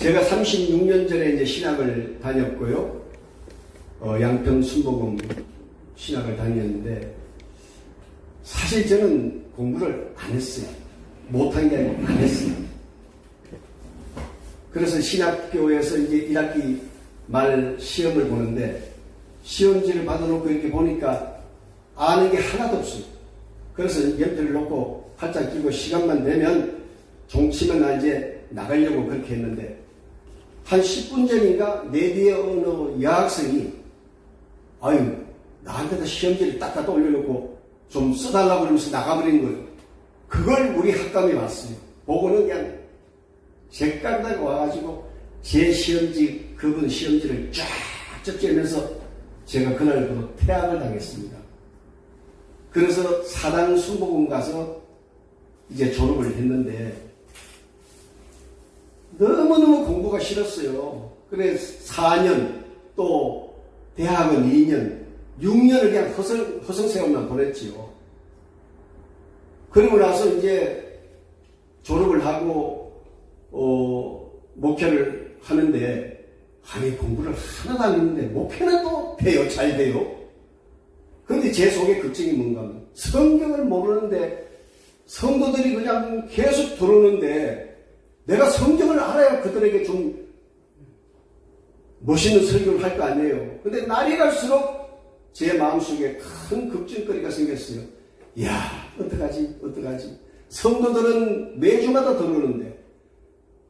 제가 36년 전에 이제 신학을 다녔고요. 양평 순복음 신학을 다녔는데, 사실 저는 공부를 안 했어요. 못한 게 아니고 안 했어요. 그래서 신학교에서 이제 1학기 말 시험을 보는데, 시험지를 받아놓고 이렇게 보니까 아는 게 하나도 없어요. 그래서 연필을 놓고 팔짱 끼고 시간만 되면 종치면 나 이제 나가려고 그렇게 했는데, 한 10분 전인가 내 뒤에 어느 여학생이 아유 나한테도 시험지를 딱 갖다 올려놓고 좀 써달라고 그러면서 나가버린 거예요. 그걸 우리 학감이 봤어요. 보고는 그냥 제깍다가 와가지고 제 시험지, 그분 시험지를 쫙 ጨ면서 제가 그날부터 퇴학을 당했습니다. 그래서 사당 순복음 가서 이제 졸업을 했는데, 너무너무 공부가 싫었어요. 그래 4년, 또 대학은 2년, 6년을 그냥 허송세월만 보냈지요. 그리고 나서 이제 졸업을 하고 목회를 하는데, 아니 공부를 하나도 안 했는데 목회는 또 돼요. 잘 돼요. 그런데 제 속에 걱정이 뭔가 하면, 성경을 모르는데 성도들이 그냥 계속 들어오는데 내가 성경을 알아야 그들에게 좀 멋있는 설교를 할 거 아니에요. 근데 날이 갈수록 제 마음속에 큰 걱정거리가 생겼어요. 이야, 어떡하지? 성도들은 매주마다 들어오는데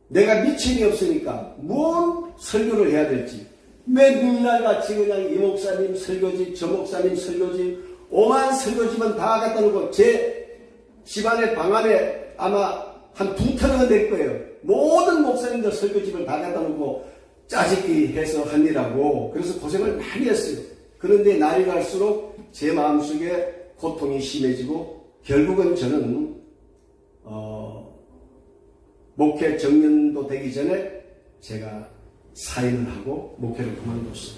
내가 미침이 없으니까 뭔 설교를 해야 될지, 맨날 같이 그냥 이 목사님 설교집, 저 목사님 설교집, 오만 설교집은 다 갖다 놓고 제 집안의 방 안에 아마 한 2턴은 될 거예요. 모든 목사님들 설교집을 다 갖다 놓고 짜집기 해서 하느라고. 그래서 고생을 많이 했어요. 그런데 날이 갈수록 제 마음속에 고통이 심해지고, 결국은 저는 목회 정년도 되기 전에 제가 사임을 하고 목회를 그만뒀어요.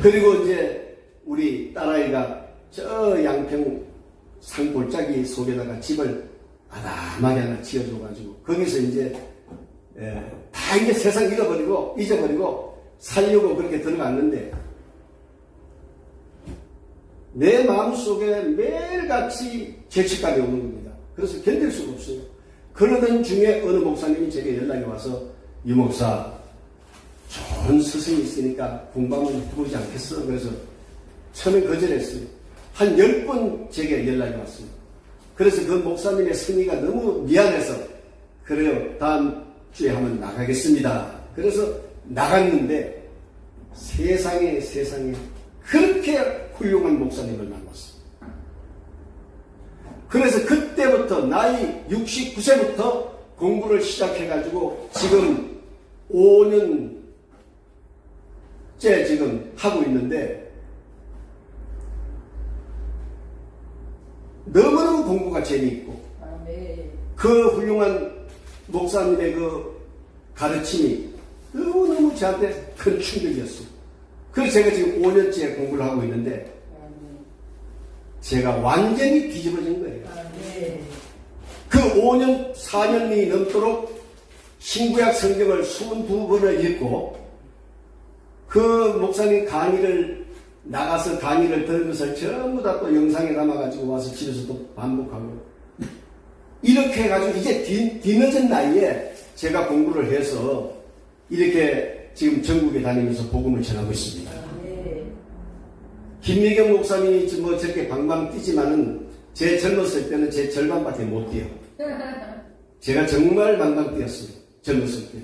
그리고 이제 우리 딸아이가 저 양평 산골짜기 속에다가 집을 아담하게 하나 지어줘가지고 거기서 이제 다 이제 세상 잊어버리고 살려고 그렇게 들어갔는데, 내 마음속에 매일같이 죄책감이 오는 겁니다. 그래서 견딜 수가 없어요. 그러던 중에 어느 목사님이 제게 연락이 와서, 유 목사 좋은 스승이 있으니까 공부 한번 해보지 않겠어? 그래서 처음에 거절했어요. 한 10번 제게 연락이 왔어요. 그래서 그 목사님의 승리가 너무 미안해서, 그래요, 다음 주에 한번 나가겠습니다. 그래서 나갔는데 세상에 그렇게 훌륭한 목사님을 만났어요. 그래서 그때부터 나이 69세부터 공부를 시작해가지고 지금 5년째 지금 하고 있는데, 너무너무 공부가 재미있고, 그 훌륭한 목사님의 그 가르침이 너무너무 저한테 큰 충격이었어요. 그래서 제가 지금 5년째 공부를 하고 있는데, 제가 완전히 뒤집어진 거예요. 그 5년, 4년이 넘도록 신구약 성경을 22번을 읽고, 그 목사님 강의를 나가서 강의를 들은 것을 전부 다 또 영상에 담아가지고 와서 집에서 또 반복하고, 이렇게 해가지고 이제 뒤늦은 나이에 제가 공부를 해서 이렇게 지금 전국에 다니면서 복음을 전하고 있습니다. 김미경 목사님이 뭐 저렇게 방방 뛰지만은 제 젊었을 때는 제 절반밖에 못 뛰어. 제가 정말 방방 뛰었어요. 젊었을 때.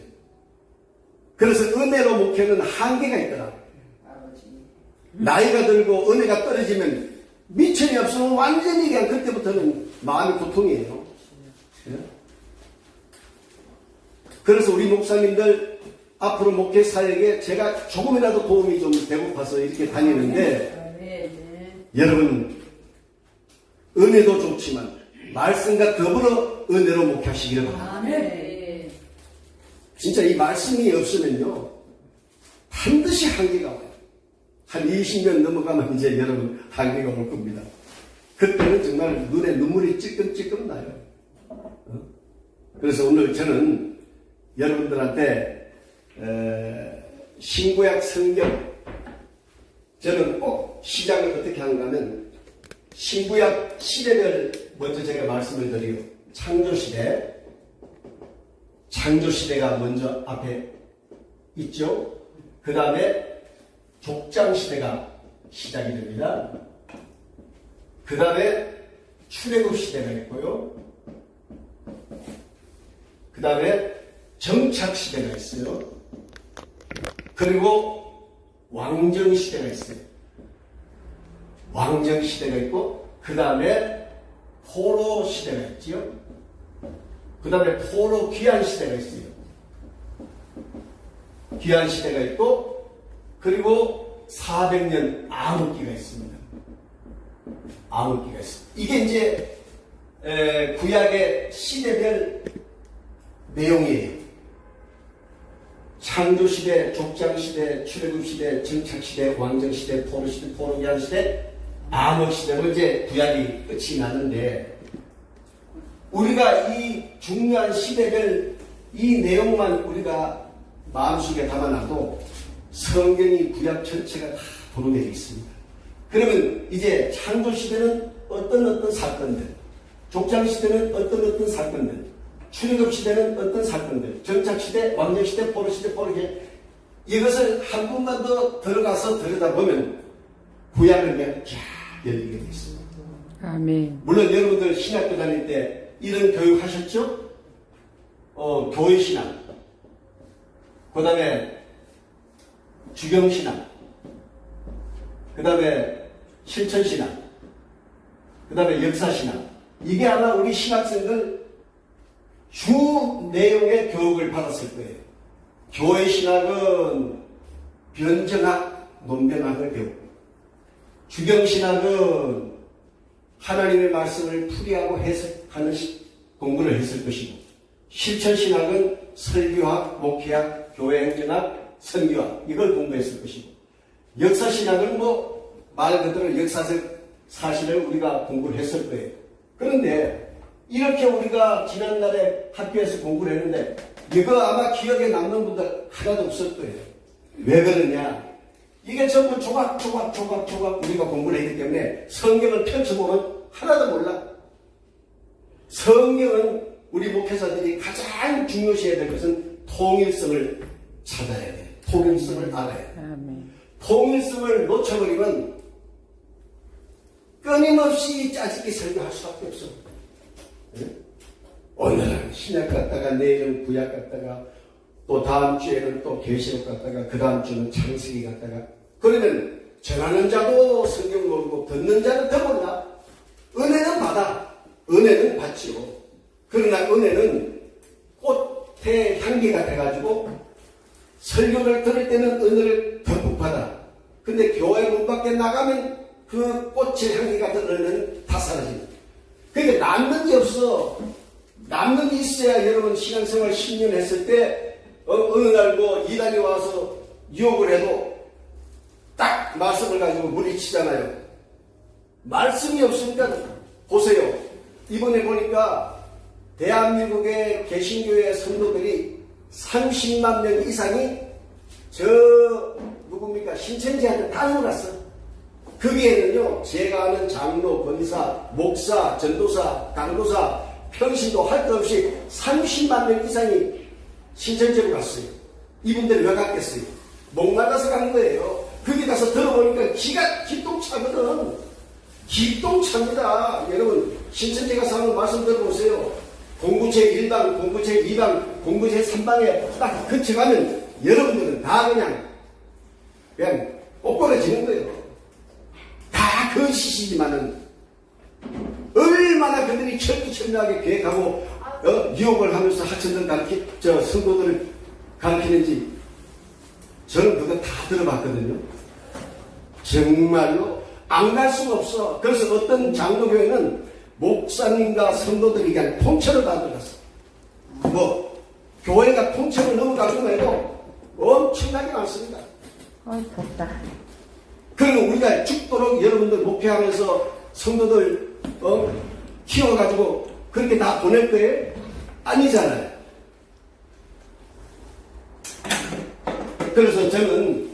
그래서 은혜로 목회는 한계가 있더라. 나이가 들고 은혜가 떨어지면 미천이 없으면 완전히 그냥 그때부터는 마음이 고통이에요. 그래서 우리 목사님들 앞으로 목회 사역에 제가 조금이라도 도움이 좀 되고파서 이렇게 다니는데, 여러분 은혜도 좋지만 말씀과 더불어 은혜로 목회하시기를 바랍니다. 진짜 이 말씀이 없으면요 반드시 한계가 와요. 한 20년 넘어가면 이제 여러분 한계가 올 겁니다. 그때는 정말 눈에 눈물이 찔끔찔끔 나요. 그래서 오늘 저는 여러분들한테 신구약 성경, 저는 꼭 시작을 어떻게 하는가 하면 신구약 시대를 먼저 제가 말씀을 드려요. 창조시대가 먼저 앞에 있죠. 그 다음에 족장시대가 시작이 됩니다. 그 다음에 출애굽시대가 있고요. 그 다음에 정착시대가 있어요. 그리고 왕정시대가 있어요. 왕정시대가 있고 그 다음에 포로시대가 있지요. 그 다음에 포로 귀환시대가 있어요. 귀환시대가 있고 그리고 400년 암흑기가 있습니다. 암흑기가 있습니다. 이게 이제 구약의 시대별 내용이에요. 창조시대, 족장시대, 출애굽시대, 정착시대, 왕정시대, 포로시대, 포로기한시대, 암흑시대로 이제 구약이 끝이 나는데 우리가 이 중요한 시대별 이 내용만 우리가 마음속에 담아놔도 성경이 구약 전체가 다 도로되어 있습니다. 그러면 이제 창조시대는 어떤 사건들, 족장시대는 어떤 사건들, 출애굽시대는 어떤 사건들, 정착시대, 왕정시대, 포로시대, 포로기한 이것을 한 번만 더 들어가서 들여다보면 구약을 그냥 쫙 열리게 되어 있습니다. 아멘. 물론 여러분들 신학교 다닐 때 이런 교육 하셨죠? 교회 신학, 그 다음에 주경 신학, 그 다음에 실천 신학, 그 다음에 역사 신학. 이게 아마 우리 신학생들 주 내용의 교육을 받았을 거예요. 교회 신학은 변정학, 논변학을 배우고, 주경 신학은 하나님의 말씀을 풀이하고 해석하는 공부를 했을 것이고, 실천 신학은 설교학, 목회학, 교회 행정학, 선교학 이걸 공부했을 것이고, 역사 신학은 말 그대로 역사적 사실을 우리가 공부를 했을 거예요. 그런데 이렇게 우리가 지난날에 학교에서 공부를 했는데 이거 아마 기억에 남는 분들 하나도 없을 거예요. 왜 그러냐? 이게 전부 조각조각 우리가 공부를 했기 때문에 성경을 펼쳐보면 하나도 몰라. 성경은 우리 목회자들이 가장 중요시해야 될 것은 통일성을 찾아야 돼요. 통일성을 알아야 돼요. 아멘. 통일성을 놓쳐버리면 끊임없이 짜집기 설교할 수밖에 없어. 네? 오늘은 신약 갔다가 내일은 구약 갔다가 또 다음 주에는 또 계시록 갔다가 그 다음 주는 창세기 갔다가 그러면 전하는 자도 성경 모르고 듣는 자는 더 몰라. 은혜는 받아. 은혜는 받지요. 그러나 은혜는 꽃의 향기 같아가지고 설교를 들을 때는 은혜를 듬뿍 받아. 근데 교회 문 밖에 나가면 그 꽃의 향기 같은 은혜는 다 사라집니다. 그러니까 남는 게 없어. 남는 게 있어야 여러분 신앙생활 10년 했을 때 어느 날 이단이 와서 유혹을 해도 딱 말씀을 가지고 물리치잖아요. 말씀이 없으니까 보세요. 이번에 보니까 대한민국의 개신교회 성도들이 30만 명 이상이 누굽니까? 신천지한테 다 넘어갔어. 거기에는요, 제가 아는 장로, 권사, 목사, 전도사, 강도사, 평신도 할 것 없이 30만 명 이상이 신천지로 갔어요. 이분들이 왜 갔겠어요? 목말라서 간 거예요. 거기 가서 들어보니까 기가 기똥차거든. 기똥차입니다. 여러분, 신천지 가서 한번 말씀 들어보세요. 공부제 1방, 공부제 2방, 공부제 3방에 딱 거쳐가면 여러분들은 다 그냥 옥걸어지는 거예요. 다 거시시지만은 얼마나 그들이 철두철미하게 계획하고 유혹을 하면서 학생들 성도들을 가르치는지 저는 그거 다 들어봤거든요. 정말로 안 갈 수가 없어. 그래서 어떤 장로교회는 목사님과 성도들이 그냥 통째로 다 들어갔어. 교회가 통째로 넘어가기만 해도 엄청나게 많습니다. 덥다. 그리고 우리가 죽도록 여러분들 목회하면서 성도들 키워가지고 그렇게 다 보낼 거예요? 아니잖아요. 그래서 저는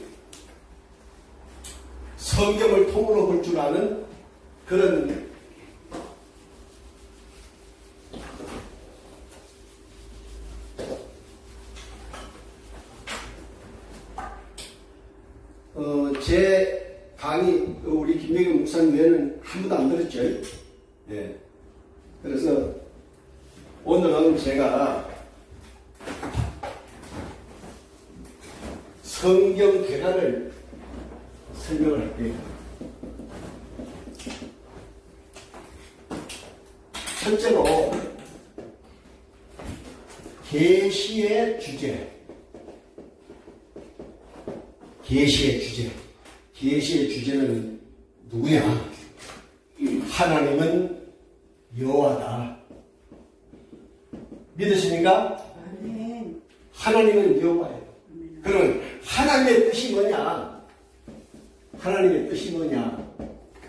성경을 통으로 볼 줄 아는 그런 제 강의 우리 김명희 목사님 외에는 아무도 안 들었죠. 예. 그래서 오늘은 제가 성경 개관을 설명을 할게요. 첫째로 계시의 주제. 계시의 주제는 누구냐? 하나님은 여호와다. 믿으십니까? 아멘. 하나님은 여호와예요. 그러면 하나님의 뜻이 뭐냐? 하나님의 뜻이 뭐냐?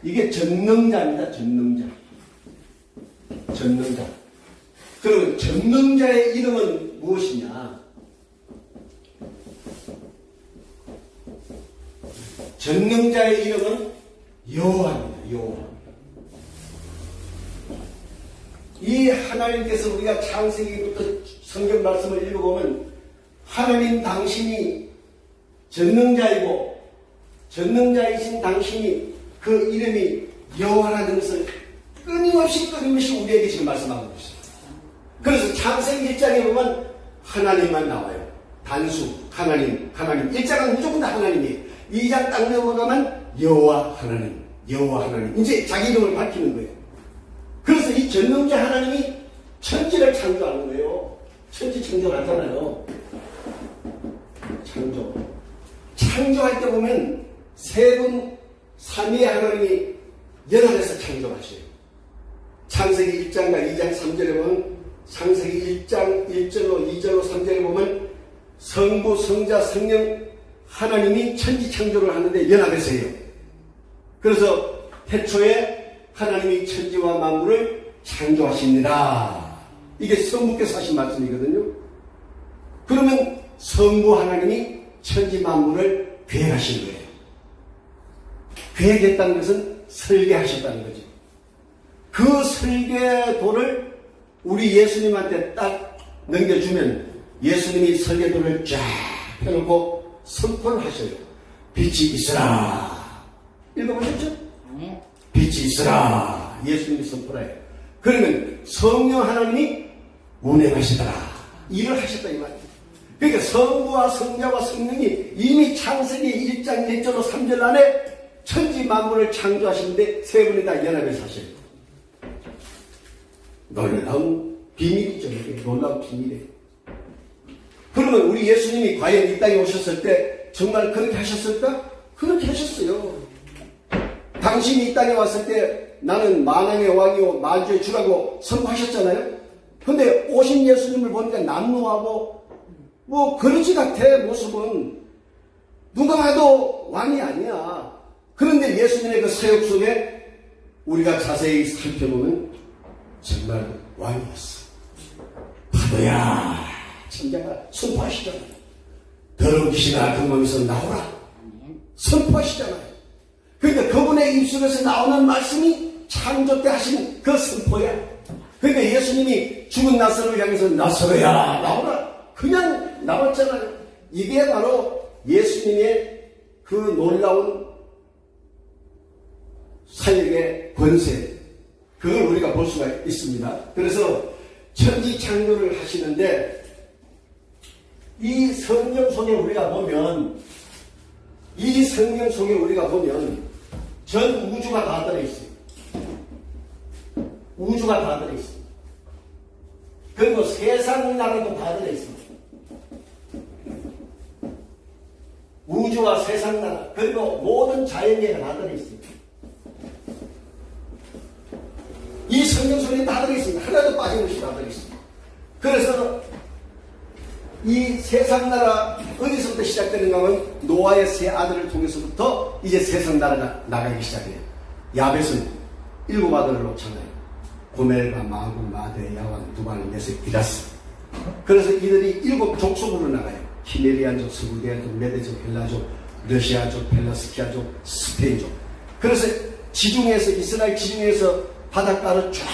이게 전능자입니다. 전능자. 그러면 전능자의 이름은 무엇이냐? 전능자의 이름은 여호와입니다. 여호와. 이 하나님께서 우리가 창세기부터 성경 말씀을 읽어보면 하나님 당신이 전능자이고 전능자이신 당신이 그 이름이 여호와라는 것을 끊임없이 우리에게 지금 말씀하고 있습니다. 그래서 창세기 1장에 보면 하나님만 나와요. 단수 하나님 1장은 무조건 다 하나님이에요. 2장 딱 넘어가면 여호와 하나님 이제 자기 이름을 밝히는 거예요. 그래서 이 전능자 하나님이 천지를 창조하는 거예요. 천지 창조하잖아요. 창조할 때 보면 세 분 삼위의 하나님이 연합해서 창조하셔요. 창세기 1장과 2장 3절에 보면 창세기 1장 1절로 2절로 3절에 보면 성부 성자 성령 하나님이 천지 창조를 하는데 연합해서 해요. 그래서 태초에 하나님이 천지와 만물을 창조하십니다. 이게 성부께서 하신 말씀이거든요. 그러면 성부 하나님이 천지 만물을 계획하신 거예요. 계획했다는 것은 설계하셨다는 거죠. 그 설계도를 우리 예수님한테 딱 넘겨주면 예수님이 설계도를 쫙 펴놓고 선포를 하셔요. 빛이 있으라. 읽어보셨죠? 네. 빛이 있으라. 예수님이 선포를 해요. 그러면 성령 하나님이 운행하시더라. 일을 하셨다 이 말이에요. 그러니까 성부와 성자와 성령이 이미 창세기 1장 1절로 3절 안에 천지 만물을 창조하시는데 세 분이 다 연합해서 하셔요. 놀라운 비밀이죠. 이게 놀라운 비밀이에요. 그러면 우리 예수님이 과연 이 땅에 오셨을 때 정말 그렇게 하셨을까? 그렇게 하셨어요. 당신이 이 땅에 왔을 때 나는 만왕의 왕이요 만주의 주라고 선포하셨잖아요. 근데 오신 예수님을 보니까 남루하고 뭐 거지 같아. 모습은 누가 봐도 왕이 아니야. 그런데 예수님의 그 사역 속에 우리가 자세히 살펴보면 정말 왕이었어. 파도야 천자가 선포하시잖아요. 더러운 귀신아 그 몸에서 나오라 선포하시잖아요. 그러니까 그분의 입술에서 나오는 말씀이 창조 때 하신 그 선포야. 그러니까 예수님이 죽은 나사로를 향해서 나사로야 나오라 그냥 나왔잖아요. 이게 바로 예수님의 그 놀라운 사역의 권세, 그걸 우리가 볼 수가 있습니다. 그래서 천지 창조를 하시는데 이 성경 속에 우리가 보면 전 우주가 다 들어있어요. 우주가 다 들어있어요. 그리고 세상 나라도 다 들어있습니다. 우주와 세상 나라 그리고 모든 자연계가 다 들어있습니다. 이 성경 속에 다 들어있습니다. 하나도 빠짐없이 다 들어있습니다. 그래서 이 세상 나라 어디서부터 시작되는가 하면 노아의 세 아들을 통해서부터 이제 세상 나라가 나가기 시작해요. 야벳은 7 아들을 놓잖아요. 고멜과 마구, 마대, 야완, 두발, 메섹, 비라스. 그래서 이들이 7 족속으로 나가요. 키메리안족, 서구대한족, 메데족, 헬라족, 러시아족, 펠라스키아족, 스페인족. 그래서 지중해에서 이스라엘 지중해에서 바닷가를 쫙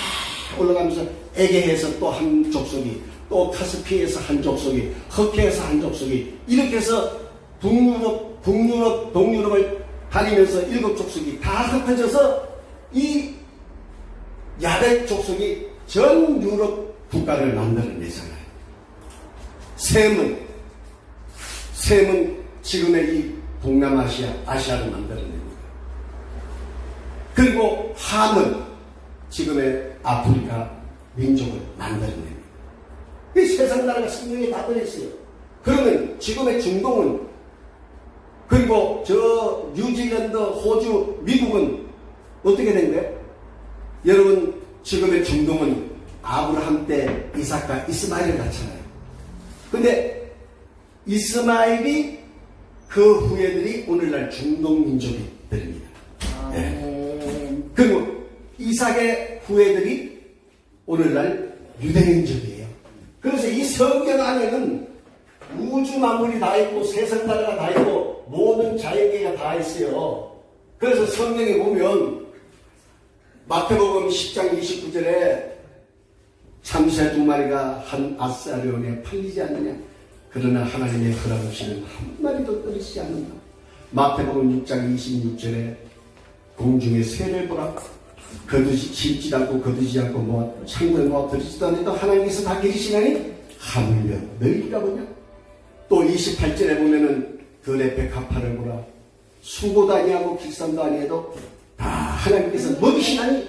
올라가면서 에게해에서 또 한 족속이, 또 카스피에서 한 족속이, 흑해에서 한 족속이, 이렇게 해서 북유럽, 동유럽을 다니면서 7족속이 다 흩어져서 이 야벳 족속이 전 유럽 국가를 만들어내잖아요. 셈은 지금의 이 동남아시아, 아시아를 만들어냅니다. 그리고 함은 지금의 아프리카 민족을 만들어냅니다. 이 세상 나라가 성경에 다 들어있어요. 그러면 지금의 중동은, 그리고 저 뉴질랜드, 호주, 미국은 어떻게 된 거예요? 여러분, 지금의 중동은 아브라함 때 이삭과 이스마엘을 낳잖아요. 근데 이스마엘이 그 후예들이 오늘날 중동 민족이 됩니다. 네. 그리고 이삭의 후예들이 오늘날 유대 민족이에요. 그래서 이 성경 안에는 우주 만물이 다 있고 세상 나라가 다 있고 모든 자연계가 다 있어요. 그래서 성경에 보면 마태복음 10장 29절에 참새 2마리가 한 아사리온에 팔리지 않느냐. 그러나 하나님의 허락 없이는 한 마리도 떨어지지 않는다. 마태복음 6장 26절에 공중의 새를 보라. 심지 않고 거두지 않고 모아 창고에 모아 들이지도 않는다. 하나님께서 다 기르시나니 하물며 너희가 보냐. 또 28절에 보면은 들의 백합화를 보라. 수고도 아니하고 길쌈도 아니해도 다 하나님께서 먹이시나니.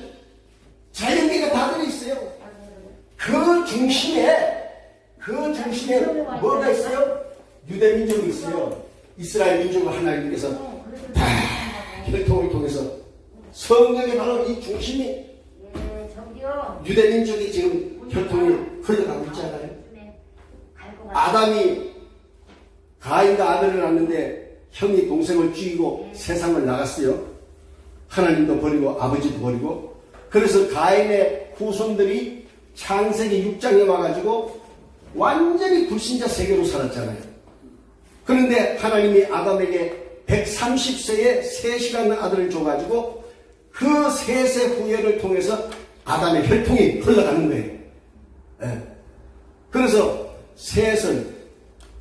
자연계가 다 들어있어요. 그 중심에 뭐가 있어요? 유대 민족이 있어요. 이스라엘 민족을 하나님께서 다 혈통을 통해서 성경에 바로 이 중심이 유대 민족이 지금 혈통이 흘러가고 있잖아요. 아담이 가인과 아벨을 낳는데 형이 동생을 죽이고 세상을 나갔어요. 하나님도 버리고 아버지도 버리고. 그래서 가인의 후손들이 창세기 6장에 와가지고 완전히 불신자 세계로 살았잖아요. 그런데 하나님이 아담에게 130세에 셋이라는 아들을 줘가지고 그 셋의 후예를 통해서 아담의 혈통이 흘러가는 거예요. 네. 그래서 셋은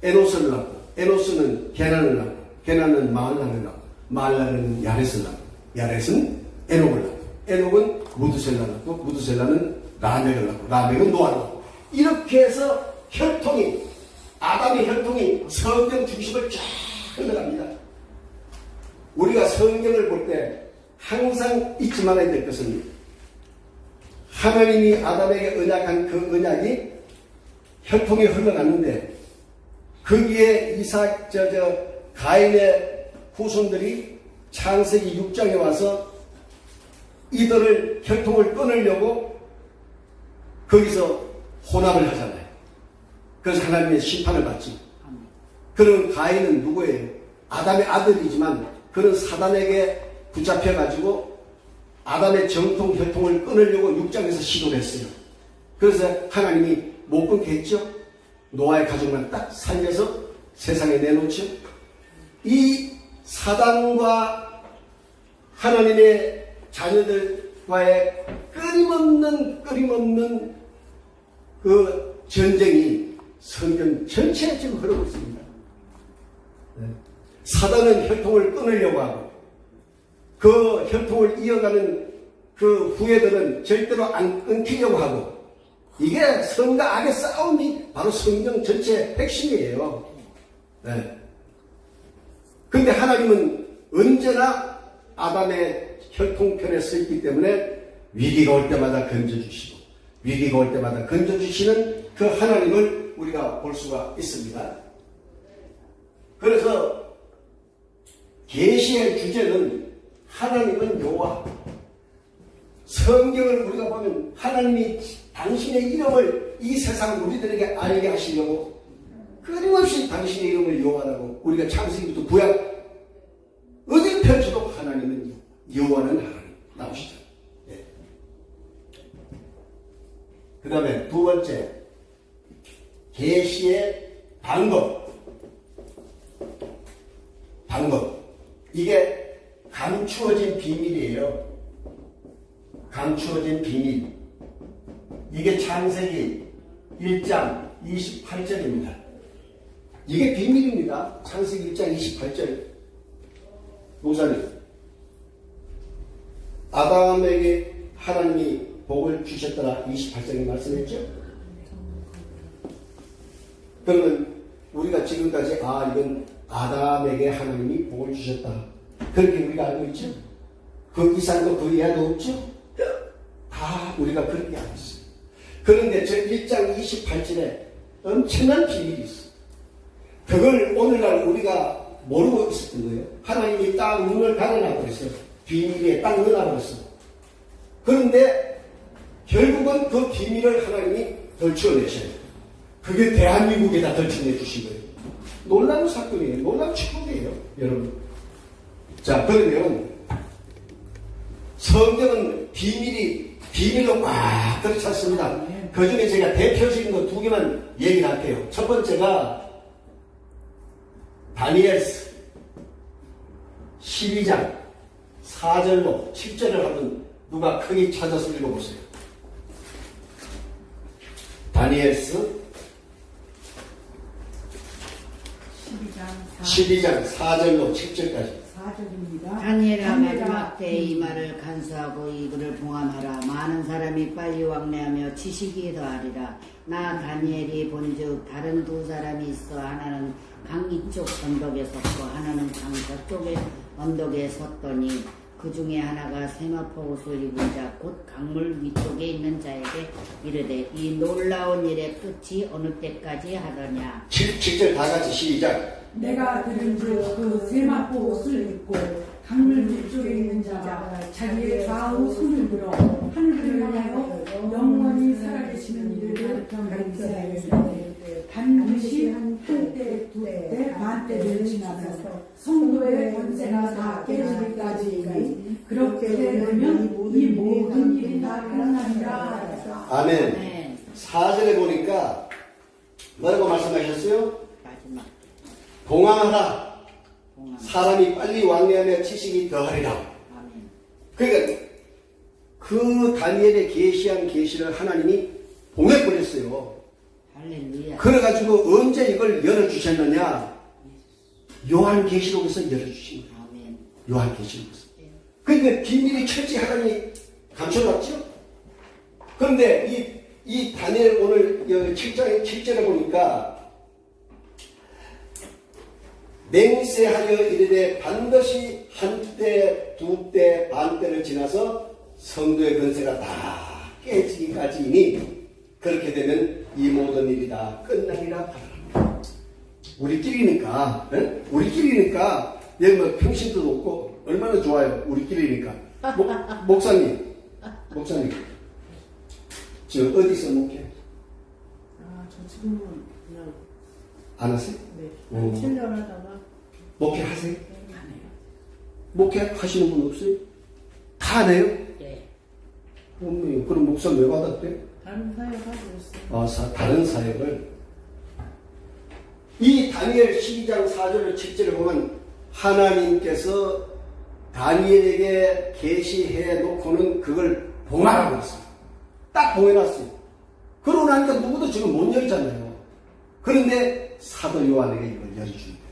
에노스를 낳고, 에노스는 게난을 낳고, 게난은 마할라를 낳고, 마할라는 야렛을 낳고, 야렛은 에녹을 낳고, 에녹은 무드셀라를 낳고, 무드셀라는 라멕을 낳고, 라멕은 노아를 낳고. 이렇게 해서 혈통이, 아담의 혈통이 성경 중심을 쫙 흘러갑니다. 우리가 성경을 볼 때 항상 잊지 말아야 될 것은 하나님이 아담에게 언약한 그 언약이 혈통이 흘러갔는데 거기에 가인의 후손들이 창세기 6장에 와서 이들을 혈통을 끊으려고 거기서 혼합을 하잖아요. 그래서 하나님의 심판을 받지. 그런 가인은 누구예요? 아담의 아들이지만 그는 사단에게 붙잡혀가지고 아담의 정통 혈통을 끊으려고 6장에서 시도를 했어요. 그래서 하나님이 못 끊게 했죠. 노아의 가족만 딱 살려서 세상에 내놓죠. 이 사단과 하나님의 자녀들과의 끊임없는 그 전쟁이 성경 전체에 지금 흐르고 있습니다. 사단은 혈통을 끊으려고 하고 그 혈통을 이어가는 그 후예들은 절대로 안 끊기려고 하고 이게 선과 악의 싸움이 바로 성경 전체의 핵심이에요. 네. 근데 하나님은 언제나 아담의 혈통편에 서 있기 때문에 위기가 올 때마다 건져주시고 위기가 올 때마다 건져주시는 그 하나님을 우리가 볼 수가 있습니다. 그래서 계시의 주제는 하나님은 여호와. 성경을 우리가 보면 하나님이 당신의 이름을 이 세상 우리들에게 알게 하시려고 끊임없이 당신의 이름을 여호와라고 우리가 창세기부터 구약 어딜 펼쳐도 하나님은 여호와는 하나님 나오시죠. 네. 그 다음에 두 번째 계시의 방법. 방법. 이게 감추어진 비밀이에요. 감추어진 비밀. 이게 창세기 1장 28절입니다. 이게 비밀입니다. 창세기 1장 28절. 목사님, 아담에게 하나님이 복을 주셨더라 28절에 말씀했죠? 그러면 우리가 지금까지 이건 아담에게 하나님이 복을 주셨다, 그렇게 우리가 알고 있죠? 그 이상도 그 이하도 없죠? 다 우리가 그렇게 알고 있어요. 그런데 저 1장 28절에 엄청난 비밀이 있어요. 그걸 오늘날 우리가 모르고 있었던 거예요. 하나님이 딱 눈을 가려놔버렸어요. 비밀에 딱 넣어놔버렸어요. 그런데 결국은 그 비밀을 하나님이 덜쳐내셔야 돼요. 그게 대한민국에다 덜쳐내 주신 거예요. 놀라운 사건이에요. 놀라운 축복이에요, 여러분. 자, 그러면 성경은 비밀로 꽉 들어찼습니다. 그 중에 제가 대표적인 거 2개만 얘기를 할게요. 첫 번째가 다니엘서 12장 4절로 7절을 한번 누가 크게 찾아서 읽어보세요. 다니엘서 12장 4절로 7절까지. 다니엘아, 마지막 때에 이 말을 간수하고 이 글을 봉함하라. 많은 사람이 빨리 왕래하며 지식이 더하리라. 나 다니엘이 본즉 다른 2사람이 있어 하나는 강 이쪽 언덕에 섰고 하나는 강 저쪽의 언덕에 섰더니 그 중에 하나가 세마포 옷을 입은 자 곧 강물 위쪽에 있는 자에게 이르되 이 놀라운 일의 끝이 어느 때까지 하더냐. 7절 다 같이 시작. 내가 들은즉 그 세마포 옷을 입고 강물 위쪽에 있는 자가 자기의 좌우 손을 들어 하늘을 향하여 영원히 살아계시는 이를 가르치되 반드시 한때 두때 반때를 지나서 성도의 권세가 다 깨지기까지 그렇게 되면 이 모든 일이 다 끝나리라. 아멘. 4절에 보니까 뭐라고 말씀하셨어요? 마지막 봉함하라. 봉함. 사람이 빨리 왕래하며 지식이 더하리라. 아멘. 그러니까 그 다니엘의 계시한 계시를 하나님이 봉해버렸어요. 할렐루야. 그래가지고 언제 이걸 열어주셨느냐? 요한계시록에서 열어주신 거예요. 아멘. 요한계시록에서. 그러니까 비밀이 철저히 하나님이 감춰놨죠? 그런데 이 다니엘 오늘 7장의 7절에 보니까 맹세하여 이르되 반드시 한때 두때 반때를 지나서 성도의 권세가 다 깨지기까지이니 그렇게 되면 이 모든 일이 다 끝나리라 하더라. 우리끼리니까, 네? 우리끼리니까 여기 뭐 평신도 높고 얼마나 좋아요. 우리끼리니까. 목사님, 저 어디서 목회? 저 지금은 그냥 안 하세요? 네. 7년 하다가 목회 하세요? 안 해요. 목회 하시는 분 없어요? 다 안 해요? 네. 없네요. 그럼 목사 왜 받았대? 다른 사역 하고 있어요. 다른 사역을. 이 다니엘 12장 4절 7절을 보면 하나님께서 다니엘에게 계시해 놓고는 그걸 봉하라고 했어요. 딱 봉해놨어요. 그러고 나니까 누구도 지금 못 열잖아요. 그런데 사도 요한에게 이걸 열어주는 거예요.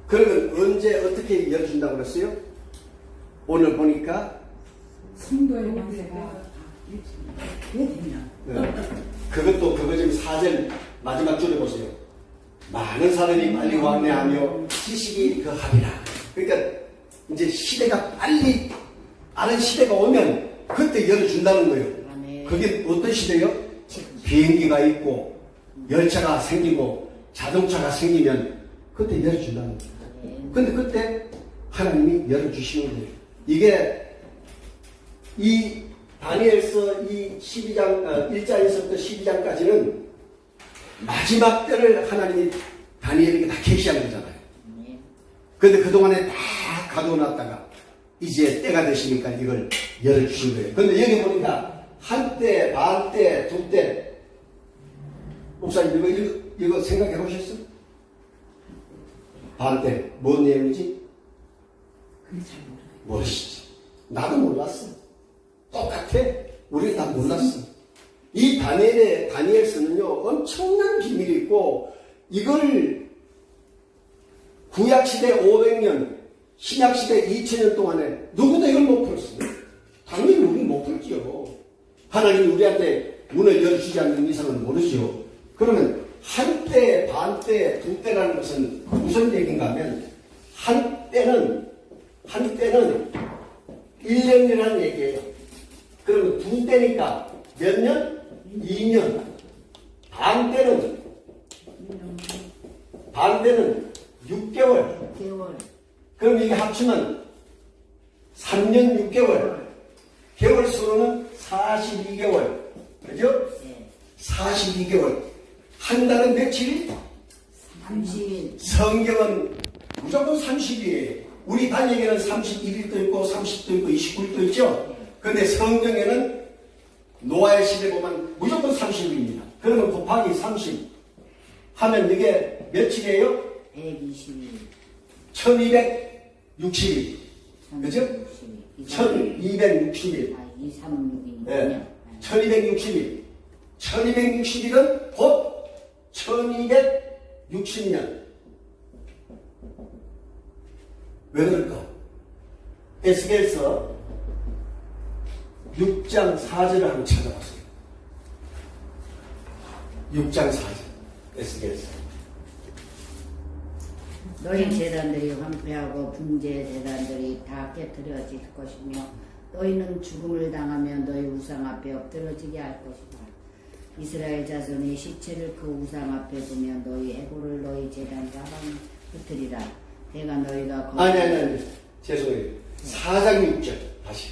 그러면 언제 어떻게 열어준다고 그랬어요? 오늘 보니까 성도의 권세가 되면 그것도 그거 지금 4절 마지막 줄에 보세요. 많은 사람이 빨리 왕래하며 지식이 더하리라. 그러니까 이제 시대가 빨리 아는 시대가 오면 그때 열어준다는 거예요. 아멘. 그게 어떤 시대요? 비행기가 있고 열차가 생기고 자동차가 생기면 그때 열어준다는 거예요. 근데 그때 하나님이 열어주시는 거예요. 이게 이 다니엘서 이 1장에서부터 12장까지는 마지막 때를 하나님이 다니엘에게 다 계시한 거잖아요. 그런데 그동안에 다 가둬놨다가 이제 때가 되시니까 이걸 열어주신 거예요. 그런데 여기 보니까 한때, 반때, 두때. 목사님 이거 이거 생각해 보셨어? 반대 뭔 내용이지? 그게 잘 몰라요. 모르시지. 나도 몰랐어. 똑같아. 우리 다 몰랐어. 이 다니엘서는요, 엄청난 비밀이 있고, 이걸 구약시대 500년, 신약시대 2000년 동안에 누구도 이걸 못 풀었어요. 당연히 우리는 못 풀지요. 하나님이 우리한테 문을 열어주지 않는 이상은 모르죠. 그러면 한때, 반때, 두 때라는 것은 무슨 얘기인가 하면, 한때는 1년이라는 얘기예요. 그러면 두 때니까 몇 년? 2년. 반때는 6개월. 6개월. 그럼 이게 합치면 3년 6개월. 개월 수로는 42개월. 그죠? 네. 42개월. 한 달은 며칠? 30일. 성경은 무조건 30일이에요. 우리 단에게는 31일도 있고 30도 있고 29일도 있죠. 그런데 성경에는 노아의 시대 보면 무조건 30일입니다. 그러면 곱하기 30 하면 이게 며칠이에요? 120일. 1260일. 그죠? 1260일. 236이니까요. 네. 1260일. 1260일은 곧 1260년. 왜 그럴까? 에스겔서 6장 4절을 한번 찾아봤어요. 6장 4절. 에스겔서. 너희 제단들이 황폐하고 붕괴 제단들이 다 깨뜨려질 것이며 너희는 죽음을 당하며 너희 우상 앞에 엎드러지게 할 것이다. 이스라엘 자손의 시체를 그 우상 앞에 두며 너희 해골을 너희 제단 사방에 흩으리라. 내가 너희가 아니. 죄송해요. 4장 6절. 다시.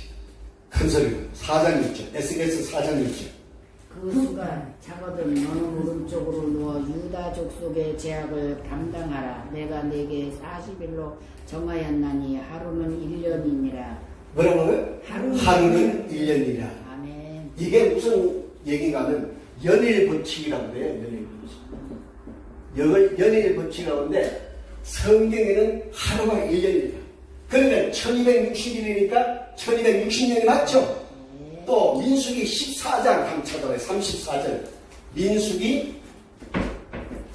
큰 소리로. 4장 6절. 에스겔서 4장 6절. 그 수가 작거든 너는 오른쪽으로 누워 유다 족속의 제약을 감당하라. 내가 네게 40일로 정하였나니 하루는 1년이니라. 뭐라고요? 하루는 1년이라. 아멘. 이게 무슨 얘기가 하면 연일 법칙이라고 그래요. 연일 법칙. 연일 법칙이라고 하는데 성경에는 하루가 1년이다. 그러면 1260일이니까 1260년이 맞죠? 또 민수기 14장 한번 찾아봐요. 34절. 민수기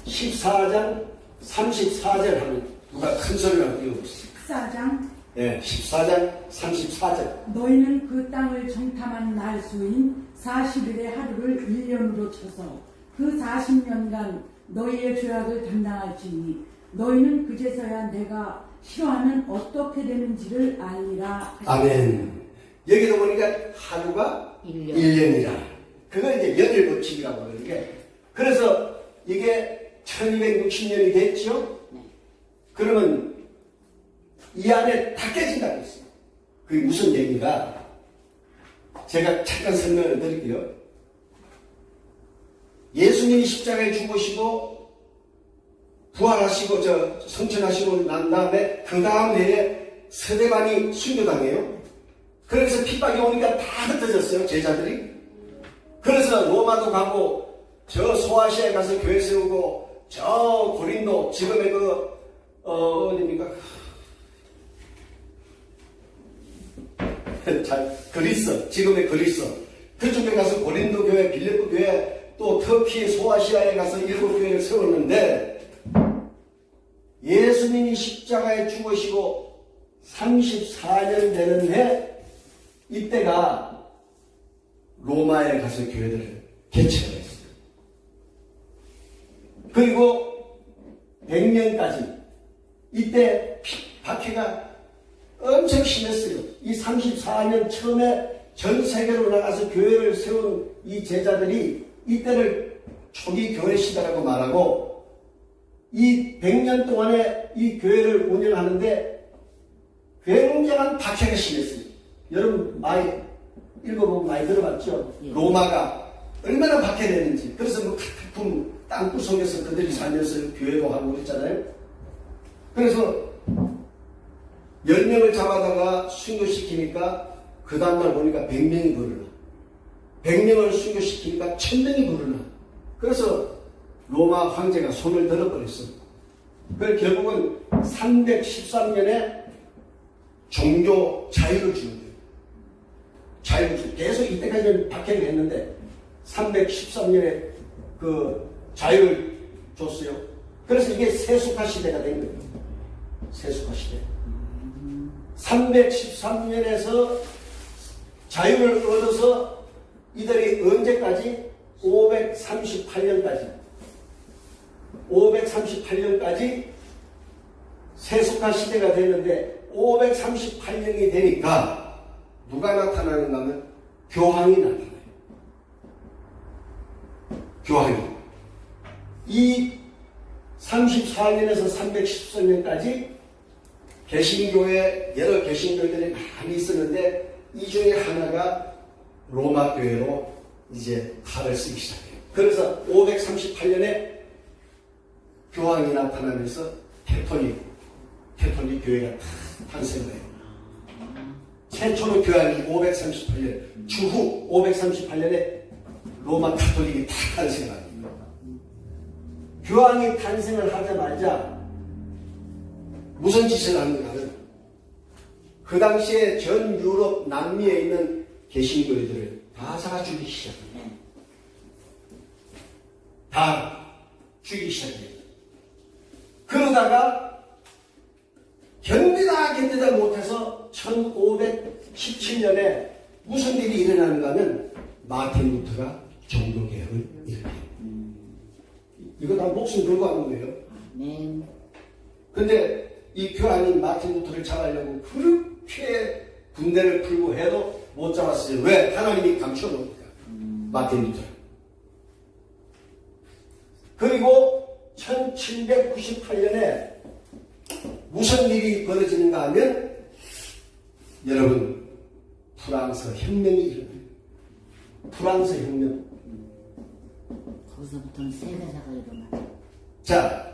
14장 34절 하면 누가 큰 소리로 한번 읽어보세요. 14장 네, 14장 34절. 너희는 그 땅을 정탐한 날 수인 40일의 하루를 1년으로 쳐서 그 40년간 너희의 죄악을 담당할지니 너희는 그제서야 내가 싫어하면 어떻게 되는지를 알리라. 아멘. 여기도 보니까 하루가 1년이라. 그걸 이제 연일 법칙이라고 하는 게. 그래서 이게 1260년이 됐죠? 그러면 이 안에 다 깨진다고 했어요. 그게 무슨 얘기가? 제가 잠깐 설명을 드릴게요. 예수님이 십자가에 죽으시고 부활하시고 성천하시고 난 다음에 그 다음 해에 스데반이 순교당해요. 그래서 핍박이 오니까 다 흩어졌어요, 제자들이. 그래서 로마도 가고 저 소아시아에 가서 교회 세우고 저 고린도 지금의 어디입니까? 그리스, 지금의 그리스. 그쪽에 가서 고린도 교회, 빌립보 교회, 또 터키 소아시아에 가서 7교회를 세웠는데 예수님이 십자가에 죽으시고 34년 되는 해 이때가 로마에 가서 교회들을 개척을 했어요. 그리고 100년까지 이때 박해가 엄청 심했어요. 이 34년 처음에 전 세계로 나가서 교회를 세운 이 제자들이 이때를 초기 교회 시대라고 말하고 이 100년 동안에 이 교회를 운영하는데 굉장한 박해가 심했어요. 여러분 많이 읽어보면 많이 들어봤죠? 로마가 얼마나 박해되는지. 그래서 뭐 카타콤 땅굴 속에서 그들이 살면서 교회도 하고 그랬잖아요. 그래서 10명을 잡아다가 순교시키니까 그 다음날 보니까 100명이 부르나. 100명을 순교시키니까 1000명이 부르나. 그래서 로마 황제가 손을 들어버렸어. 그 결국은 313년에 종교 자유를 주는 거예요. 자유를 주는 계속 이때까지는 박해를 했는데 313년에 그 자유를 줬어요. 그래서 이게 세속화 시대가 된 거예요. 세속화 시대. 313년에서 자유를 얻어서 이들이 언제까지? 538년까지 세속화 시대가 됐는데 538년이 되니까 누가 나타나는가 하면 교황이 나타나요. 교황이. 이 34년에서 314년까지 개신교에 여러 개신교들이 많이 있었는데 이 중에 하나가 로마 교회로 이제 칼을 쓰기 시작해요. 그래서 538년에 교황이 나타나면서 캐톨릭 교회가 탄생해요. 최초로 교황이 538년, 추후 538년에 로마 카톨릭이 다 탄생합니다. 교황이 탄생을 하자마자 무슨 짓을 하는가 하면 그 당시에 전 유럽 남미에 있는 개신교회들을 다 잡아 죽이기 시작해요. 다 죽이기 시작해요. 그러다가 견디다 못해서 1517년에 무슨 일이 일어나는가 하면 마틴 루터가 종교개혁을 일으켜요. 이거 다 목숨 걸고 하는 거예요. 아멘. 근데 이 교황인 마틴 루터를 잡으려고 그렇게 군대를 풀고 해도 못 잡았어요. 왜? 하나님이 감춰놓으니까. 마틴 루터. 그리고 1798년에 무슨 일이 벌어지는가 하면 여러분 프랑스 혁명이 일어나요. 프랑스 혁명. 거기서부터는 세계사가 일어나요. 자,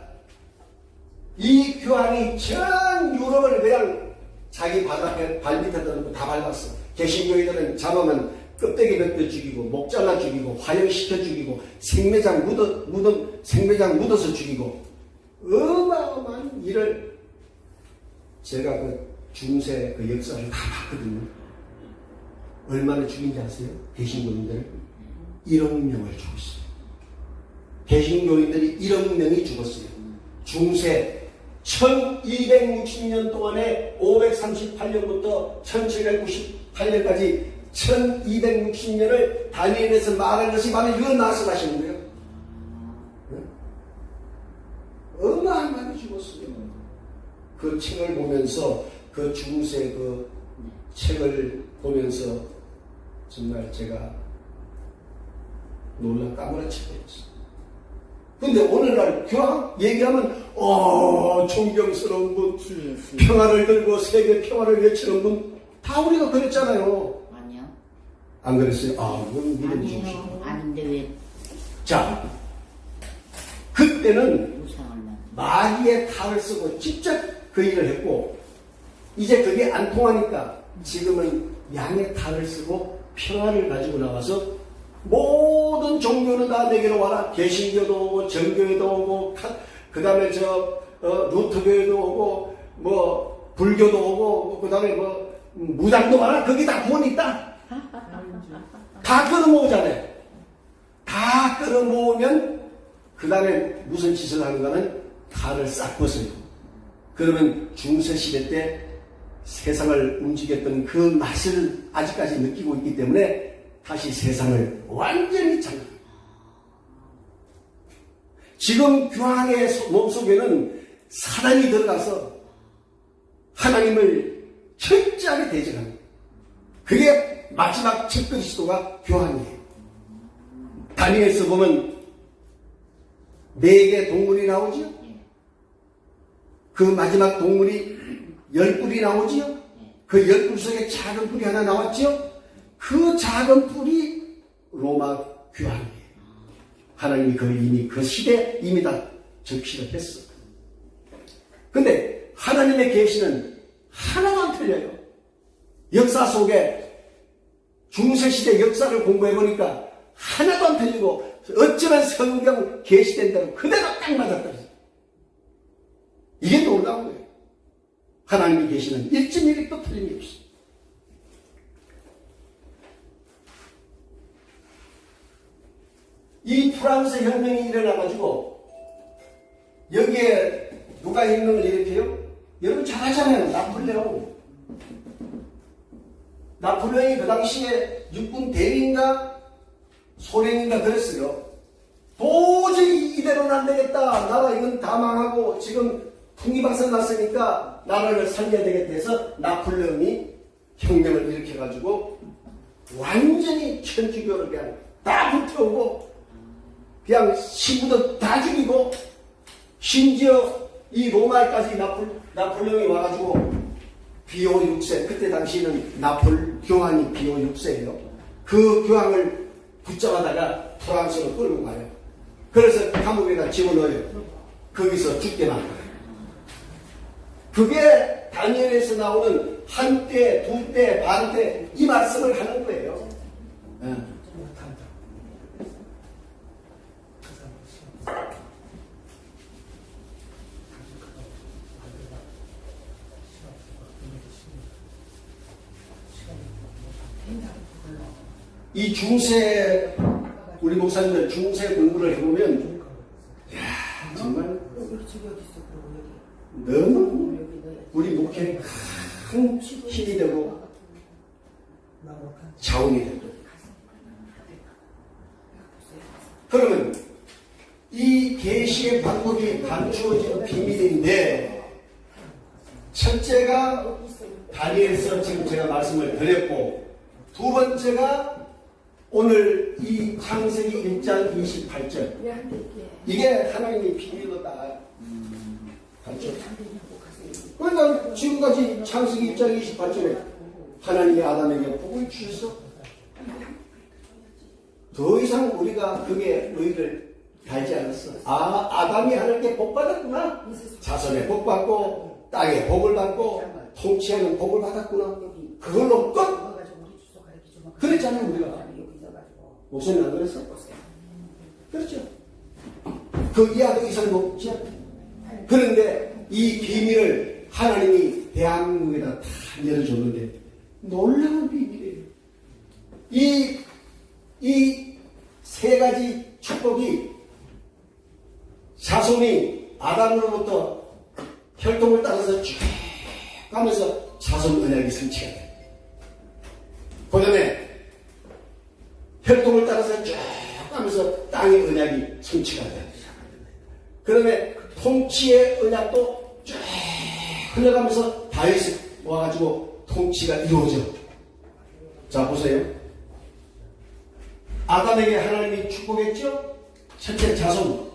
이 교황이 전 유럽을 그냥 자기 발밑에 넣고 다 밟았어. 개신교회들은 잡으면 껍데기 벗겨 죽이고, 목 잘라 죽이고, 화형시켜 죽이고, 생매장 묻어서 죽이고, 어마어마한 일을 제가 그 중세 그 역사를 다 봤거든요. 얼마나 죽인지 아세요? 개신교인들 1억 명을 죽었어요. 개신교인들이 1억 명이 죽었어요. 중세 1260년 동안에 538년부터 1798년까지 1260년을 다니엘에서 말한 것이 바로 이걸 말씀하시는 거예요. 어마어마하게 죽었어요. 그 책을 보면서 그 중세 그 책을 보면서 정말 제가 놀라 까무러치게 했어요. 근데 오늘날 교황 얘기하면 존경스러운 분, 평화를 들고 세계 평화를 외치는 분 다 우리가 그랬잖아요. 아니요. 안 그랬어요? 그건 믿음 주시고. 아니요. 아닌데 왜 자, 그때는 우상을 만 마귀의 칼을 쓰고 직접 그 일을 했고 이제 그게 안 통하니까 지금은 양의 칼을 쓰고 평화를 가지고 나와서 모든 종교는 다 내게로 와라. 개신교도 오고 정교회도 오고 그 다음에 루터교회도 오고 뭐 불교도 오고 그 다음에 뭐 무당도 와라. 거기 다 구원이 있다. 다 끌어모으잖아요. 다 끌어모으면 그 다음에 무슨 짓을 하는가는 칼을 싹 벗어요. 그러면 중세시대 때 세상을 움직였던 그 맛을 아직까지 느끼고 있기 때문에 다시 세상을 완전히 장악해요. 지금 교황의 몸속에는 사단이 들어가서 하나님을 철저하게 대적합니다. 그게 마지막 첫 그리스도가 교황이에요. 다니엘서 보면 4개 동물이 나오지요. 그 마지막 동물이 10뿔이 나오지요. 그 10뿔 속에 작은 뿔이 하나 나왔지요. 그 작은 뿔이 로마 교황이에요. 하나님이 그걸 이미 그 시대에 이미 다 적시를 했어. 근데 하나님의 계시는 하나도 안 틀려요. 역사 속에 중세시대 역사를 공부해보니까 하나도 안 틀리고 어쩌면 성경 계시된 대로 그대로 딱 맞았더니 이게 놀라운 거예요. 하나님이 계시는 1.1도 틀림이 없어요. 이 프랑스 혁명이 일어나가지고 여기에 누가 혁명을 일으켜요? 여러분 잘 아잖아요. 나폴레옹이 그 당시에 육군 대위인가 소령인가 그랬어요. 도저히 이대로는 안 되겠다. 나라 이건 다 망하고 지금 풍기박산 났으니까 나라를 살려야 되겠다 해서 나폴레옹이 혁명을 일으켜가지고 완전히 천주교를 그냥 다 불태우고 그냥 시부도 다 죽이고 심지어 이 로마에까지 나폴레옹이 와가지고 비오 6세, 그때 당시에는 교황이 비오 6세예요. 그 교황을 붙잡아다가 프랑스로 끌고 가요. 그래서 감옥에다 집어넣어요. 거기서 죽게 만들어요. 그게 다니엘에서 나오는 한 때, 두 때, 반 때 이 말씀을 하는 거예요. 이 중세, 우리 목사님들 중세 공부를 해보면, 이야, 정말 너무 우리 목회에 큰 힘이 되고 자원이 되고. 그러면 이 계시의 방법이 감추어진 비밀인데, 첫째가 다니엘서 지금 제가 말씀을 드렸고, 두 번째가 오늘 이 창세기 1장 28절, 이게 하나님의 비밀로 다 감춰. 그러니까 지금까지 창세기 1장 28절에 하나님이 아담에게 복을 주셔서 더 이상 우리가 그게 의의를 달지 않았어. 아담이 하나님께 복 받았구나. 자손의 복 받고 땅의 복을 받고 통치하는 복을 받았구나. 그걸로 끝. 그랬잖아요, 우리가. 목사님 안 그랬어? 그렇죠. 그 이하도 이상 없죠. 그런데 이 비밀을 하나님이 대한민국에다 다 열어줬는데 놀라운 비밀이에요. 이 세 가지 축복이 자손이 아담으로부터 혈통을 따라서 쭉 가면서 자손 언약이 성취가 돼요. 그 다음에 혈통을 따라서 쭉 가면서 땅의 언약이 성취가 돼요. 그 다음에 통치의 언약도 쭉 흘러가면서 다윗이 와가지고 통치가 이루어져. 자, 보세요. 아담에게 하나님이 축복했죠? 첫째 자손.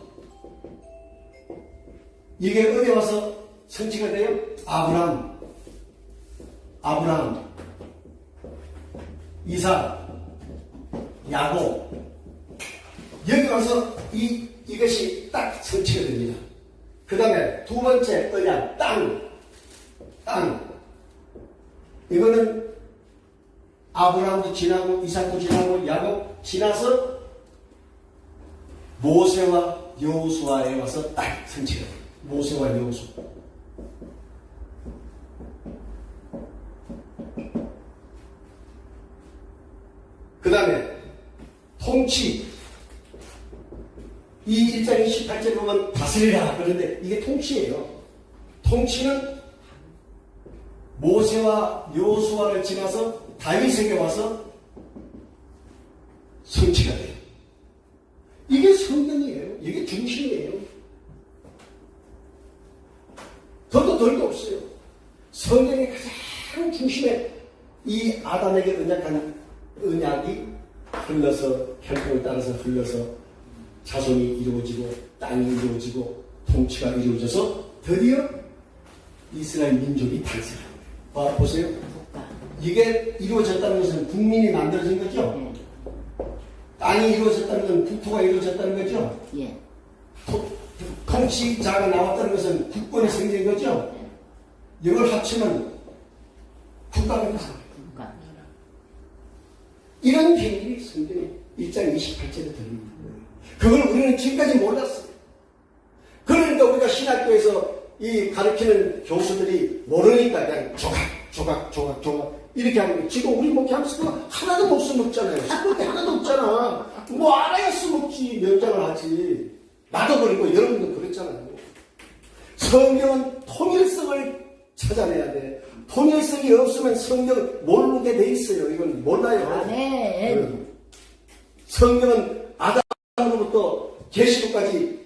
이게 어디 와서 성취가 돼요? 아브라함, 이삭, 야곱. 여기 와서 이것이 딱 성취가 됩니다. 그 다음에 두 번째 언약, 땅. 이거는 아브라함도 지나고 이삭도 지나고 야곱 지나서 모세와 여호수아에 와서 딱 성취가 돼요. 모세와 여호수아. 그 다음에 통치. 이 1장 28절에 보면 다스리라. 그런데 이게 통치예요. 통치는 모세와 여호수아를 지나서 다윗에게 와서 성취가 돼요. 이게 성경이에요. 이게 중심이에요. 더도 덜도 없어요. 성경의 가장 중심에 이 아담에게 언약한 언약이 흘러서 혈통을 따라서 흘러서 자손이 이루어지고 땅이 이루어지고 통치가 이루어져서 드디어 이스라엘 민족이 탄생합니다. 보세요. 이게 이루어졌다는 것은 국민이 만들어진 거죠? 땅이 이루어졌다는 건 국토가 이루어졌다는 거죠? 예. 통치자가 나왔다는 것은 국권이 생긴 거죠? 이걸 합치면 국가가 됩니다. 이런 비밀이 성경에 1장 28절에 드립니다. 그걸 우리는 지금까지 몰랐어요. 그러니까 우리가 신학교에서 이 가르치는 교수들이 모르니까 그냥 조각 이렇게 하는 거예요. 지금 우리 목회하면서 그거 하나도 못 써먹잖아요. 쓸 게 하나도 없잖아. 뭐 알아야 써먹지. 명장을 하지. 나도 그리고 여러분도 그랬잖아요. 성경은 통일성을 찾아내야 돼. 통일성이 없으면 성경 모르게 돼 있어요. 이건 몰라요. 네. 성경은 아담으로부터 계시록까지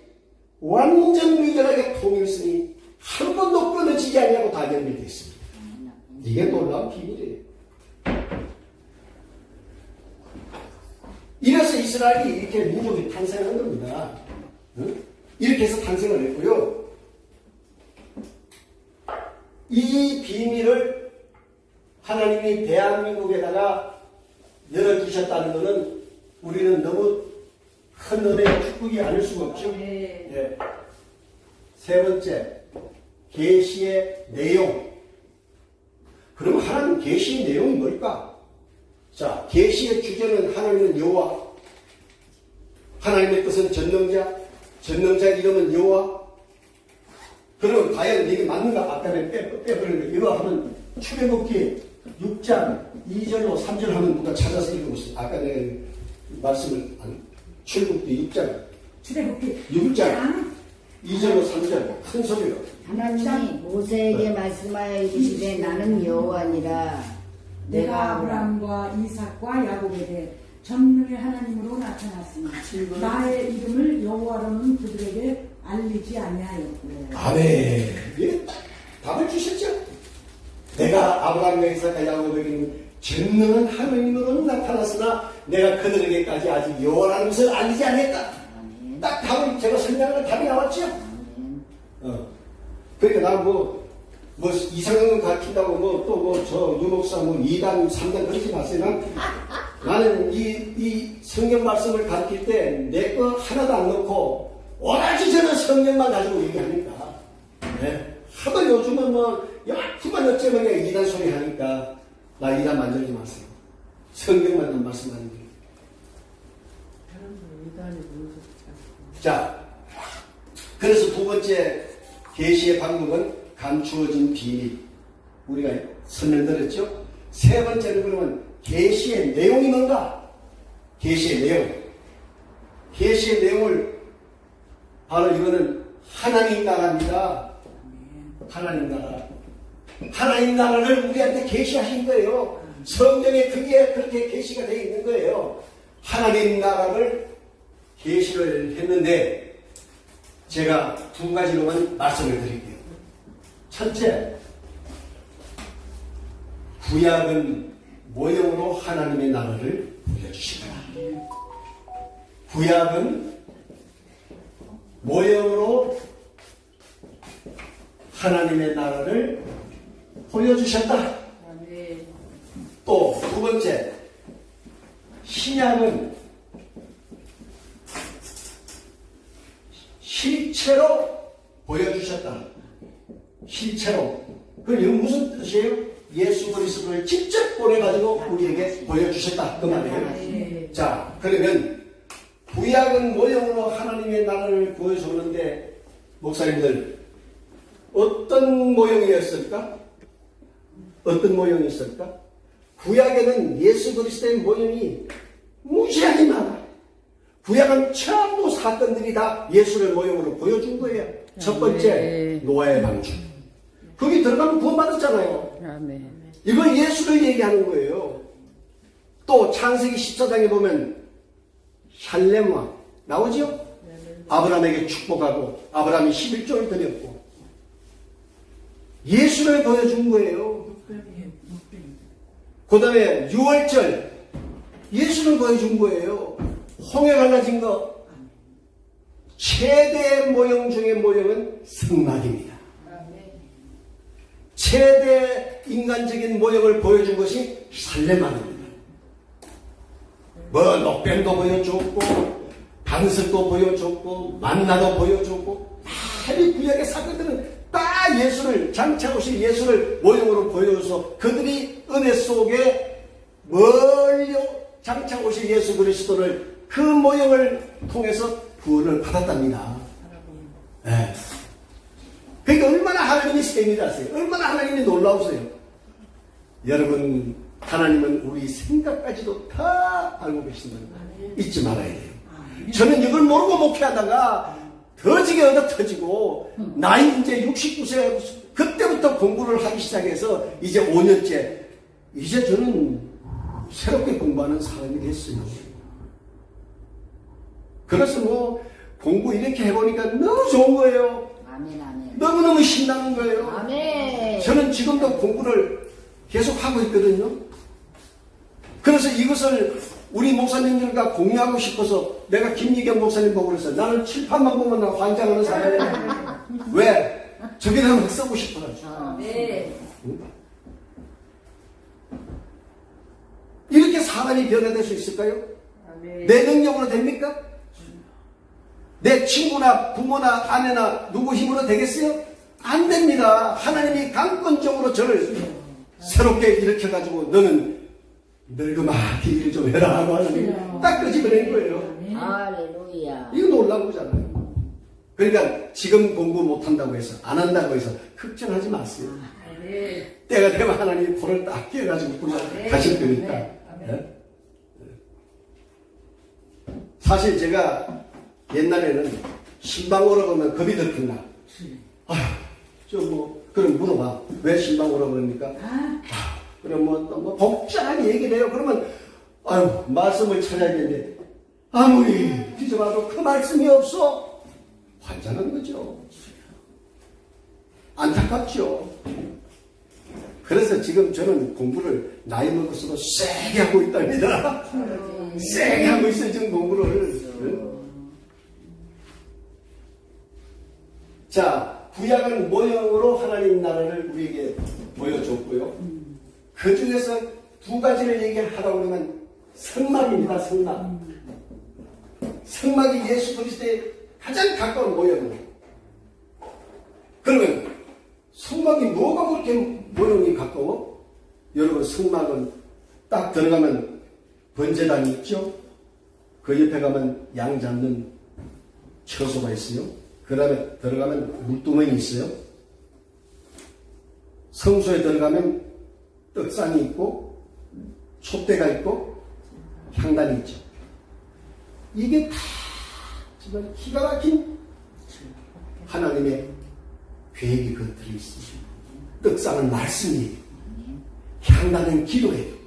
완전 미결하게 통일성이 한 번도 끊어지지 아니하고 다 연결되어 있습니다. 이게 놀라운 비밀이에요. 이래서 이스라엘이 이렇게 민족이 탄생한 겁니다. 이렇게 해서 탄생을 했고요. 이 비밀을 하나님이 대한민국에다가 열어주셨다는 것은 우리는 너무 큰 은혜의 축복이 아닐 수가 없죠. 네. 세 번째, 계시의 내용. 그럼 하나님 계시의 내용이 뭘까? 자, 계시의 주제는 하나님은 여호와, 하나님의 뜻은 전능자, 전능자의 이름은 여호와. 그러면 과연 이게 맞는가? 아까 빼버리는 거. 이거 하면 출애굽기 6장 2절로 3절 하면 누가 찾아서 읽어보세요. 아까 내가 말씀을 출애굽기 6장 6장 2절로 3절 큰 소리로. 하나님이 모세에게 말씀하여 이르시되 나는 여호와니라. 내가 아브라함과 이삭과 야곱에게 전능의 하나님으로 나타났으니 나의 이름을 여호와로는 그들에게 알리지 아니하였고. 아멘. 예? 답을 주셨죠? 내가 아브라함과 이삭과 야곱에게는 전능한 하나님으로는 나타났으나 내가 그들에게까지 아직 여호와라는 것을 알리지 않았다. 딱 답을 제가 설명하는 답이 나왔죠? 그러니까 나는 뭐 이상한 거 가르친다고 저 유목사 2단 3단 그러지 마세요. 나는 이 성경 말씀을 가르칠 때 내 거 하나도 안 넣고 오라지 저는 성경만 가지고 얘기하니까. 네. 하도 요즘은 그만 어쩌면 2단 소리 하니까 나 2단 만들지 마세요. 성경만 말씀하는 거예요. 자, 그래서 두 번째 계시의 방법은 감추어진 비밀. 우리가 설명드렸죠? 세 번째는 그러면 계시의 내용이 뭔가? 계시의 내용. 계시의 내용을 바로 이거는 하나님 나라입니다. 하나님 나라. 하나님 나라를 우리한테 계시하신 거예요. 성경에 그게 그렇게 계시가 되어 있는 거예요. 하나님 나라를 계시를 했는데 제가 두 가지로만 말씀을 드릴게요. 첫째, 구약은 모형으로 하나님의 나라를 보여주신다. 구약은 모형으로 하나님의 나라를 보여주셨다. 또 두 번째, 신약은 실체로 보여주셨다. 실체로. 그럼 이건 무슨 뜻이에요? 예수 그리스도를 직접 보내가지고 우리에게 보여주셨다. 그 말이에요. 자, 그러면 구약은 모형으로 하나님의 나라를 보여줬는데 목사님들 어떤 모형이었을까? 어떤 모형이었을까? 구약에는 예수 그리스도의 모형이 무지하게 많아요. 구약은 전부 사건들이 다 예수를 모형으로 보여준 거예요. 첫 번째, 노아의 방주. 거기 들어가면 구원받았잖아요. 아멘. 이거 예수를 얘기하는 거예요. 또 창세기 14장에 보면 샬렘 왕 나오죠? 아브라함에게 축복하고 아브라함이 11조를 드렸고 예수를 보여준 거예요. 그 다음에 6월절 예수를 보여준 거예요. 홍해 갈라진 거 최대 모형 중의 모형은 승막입니다. 최대 인간적인 모형을 보여준 것이 살레만입니다. 녹뱀도 보여줬고 반석도 보여줬고 만나도 보여줬고 이 구약의 사건들은 다 예수를 장차 오실 예수를 모형으로 보여줘서 그들이 은혜 속에 멀리 장차 오실 예수 그리스도를 그 모형을 통해서 구원을 받았답니다. 네. 그러니까 얼마나 하나님이 세밀하세요. 얼마나 하나님이 놀라우세요. 여러분, 하나님은 우리 생각까지도 다 알고 계신다는 거 잊지 말아야 돼요. 저는 이걸 모르고 목회하다가 터지게 얻어 터지고 나이 이제 69세 그때부터 공부를 하기 시작해서 이제 5년째 이제 저는 새롭게 공부하는 사람이 됐어요. 그래서 뭐 공부 이렇게 해보니까 너무 좋은 거예요. 아멘, 아멘. 너무너무 신나는 거예요. 아멘. 저는 지금도 공부를 계속 하고 있거든요. 그래서 이것을 우리 목사님들과 공유하고 싶어서 내가 김미경 목사님 보고 그랬어요. 나는 칠판만 보면 나 환장하는 사람이에요. 왜? 저기다 막 쓰고 싶어가지고. 네. 이렇게 사람이 변화될 수 있을까요? 내 능력으로 됩니까? 내 친구나 부모나 아내나 누구 힘으로 되겠어요? 안 됩니다. 하나님이 강권적으로 저를 새롭게 일으켜가지고 너는 늙음하게 일을 좀 해라 하고 하나님이 딱 끄집어낸 거예요. 할렐루야. 이거 놀라운 거잖아요. 그러니까 지금 공부 못한다고 해서 안 한다고 해서 걱정하지 마세요. 때가 되면 하나님이 볼을 딱 끼워가지고 가실 거니까. 네? 사실 제가 옛날에는 신방 오러 가면 겁이 들었나. 그럼 물어봐. 왜 신방 오러 그럽니까? 그럼 뭐 복잡하게 얘기를 해요. 그러면 아유 말씀을 찾아야겠는데 아무리 뒤져봐도 그 말씀이 없어. 환장한 거죠. 안타깝죠. 그래서 지금 저는 공부를 나이 먹어서도 세게 하고 있답니다. 세게 하고 있어요, 지금 공부를. 자, 구약은 모형으로 하나님 나라를 우리에게 보여줬고요. 그 중에서 두 가지를 얘기하라고 그러면 성막입니다, 성막. 성막이 예수 그리스도의 가장 가까운 모형이에요. 그러면 성막이 뭐가 그렇게 모형이 가까워? 여러분, 성막은 딱 들어가면 번제단이 있죠? 그 옆에 가면 양 잡는 처소가 있어요. 그 다음에 들어가면 물두멍이 있어요. 성소에 들어가면 떡상이 있고 촛대가 있고 향단이 있죠. 이게 다 정말 기가 막힌 하나님의 계획이 그 들어 있습니다. 떡상은 말씀이에요. 향단은 기도예요.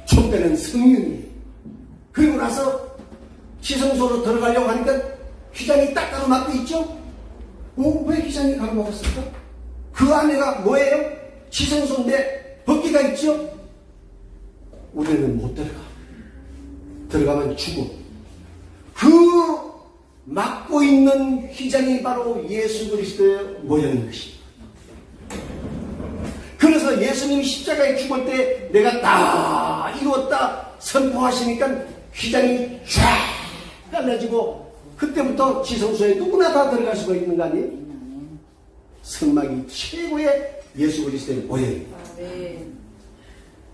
촛대는 성령이에요. 그리고 나서 지성소로 들어가려고 하니까 휘장이 딱 가로막고 있죠? 왜 휘장이 가로막았을까? 그 안에가 뭐예요? 지성소인데 벗기가 있죠? 우리는 못 들어가. 들어가면 죽어. 그 막고 있는 휘장이 바로 예수 그리스도의 모형인 것입니다. 그래서 예수님이 십자가에 죽을 때 내가 다 이루었다 선포하시니까 휘장이 쫙 깔려지고 그때부터 지성소에 누구나 다 들어갈 수가 있는 거 아니에요? 성막이 최고의 예수 그리스도의 모형입니다.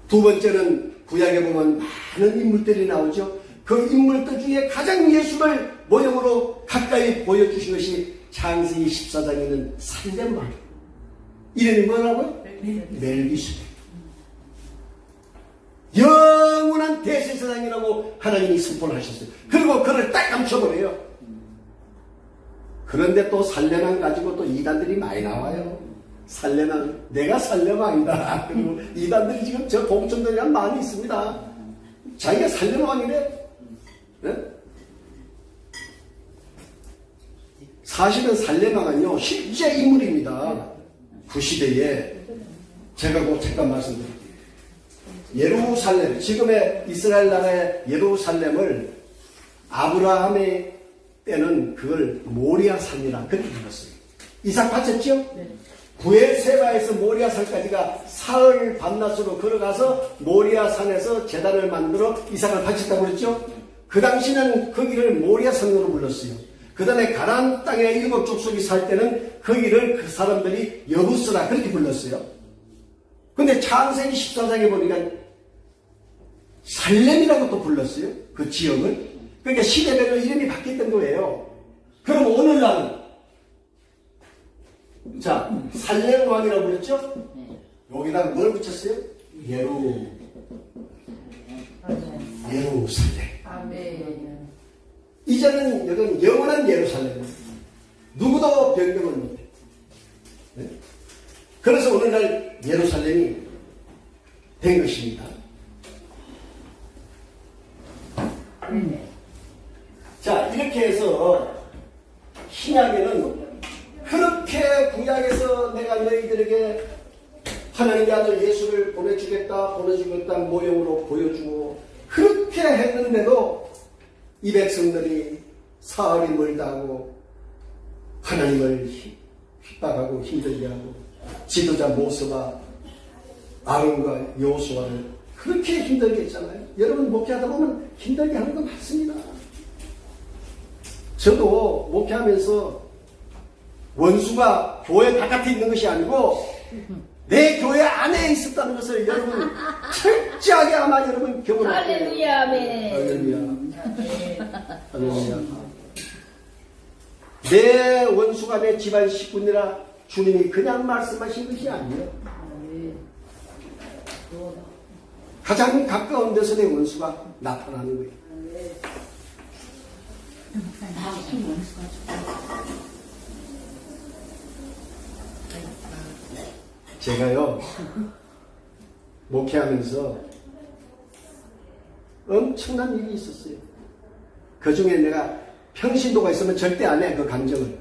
두 번째는 구약에 보면 많은 인물들이 나오죠. 그 인물들 중에 가장 예수를 모형으로 가까이 보여주신 것이 창세기 14장에 있는 살렘마. 이름이 뭐라고요? 멜기세덱. 영원한 대제사장이라고 하나님이 선포를 하셨어요. 그리고 그를 딱 감춰버려요. 그런데 또 살렘왕 가지고 또 이단들이 많이 나와요. 살렘왕, 내가 살렘왕이다. 그리고 이단들이 지금 저 동천들이 많이 있습니다. 자기가 살렘왕이래. 네? 사실은 살렘왕은요 실제 인물입니다. 그 시대에 제가 꼭 잠깐 말씀드릴게요. 예루살렘, 지금의 이스라엘 나라의 예루살렘을 아브라함의 때는 그걸 모리아산이라 그렇게 불렀어요. 이삭 바쳤죠? 부엘세바에서 모리아산까지가 사흘 밤낮으로 걸어가서 모리아산에서 제단을 만들어 이삭을 바쳤다고 그랬죠? 그 당시는 거기를 모리아산으로 불렀어요. 그 다음에 가나안 땅에 일곱 족속이 살 때는 거기를 그 사람들이 여부스라 그렇게 불렀어요. 근데 창세기 14장에 보니까 살렘이라고 또 불렀어요. 그 지역을. 그러니까 시대별로 이름이 바뀌었던 거예요. 그럼 오늘날은 자, 살렘 왕이라고 불렀죠? 여기다가 뭘 붙였어요? 예루살렘. 아멘. 이제는 여기는 영원한 예루살렘입니다. 누구도 변경을 못해. 네? 그래서 오늘날 예루살렘이 된 것입니다. 자, 이렇게 해서 신약에는 그렇게 구약에서 내가 너희들에게 하나님의 아들 예수를 보내주겠다 모형으로 보여주고 그렇게 했는데도 이 백성들이 사흘이 멀다 하고 하나님을 핍박하고 힘들게 하고 지도자 모세와 아론과 여호수아를 그렇게 힘들게 했잖아요. 여러분 목회하다 보면 힘들게 하는 거 맞습니다. 저도 목회하면서 원수가 교회 바깥에 있는 것이 아니고 내 교회 안에 있었다는 것을 여러분 철저하게 아마 여러분 경험할 거예요. 할렐루야, 아멘. 할렐루야. 내 원수가 내 집안 식구니라 주님이 그냥 말씀하신 것이 아니에요. 가장 가까운 데서 내 원수가 나타나는 거예요. 제가요 목회하면서 엄청난 일이 있었어요. 그 중에 내가 평신도가 있으면 절대 안 해, 그 감정을.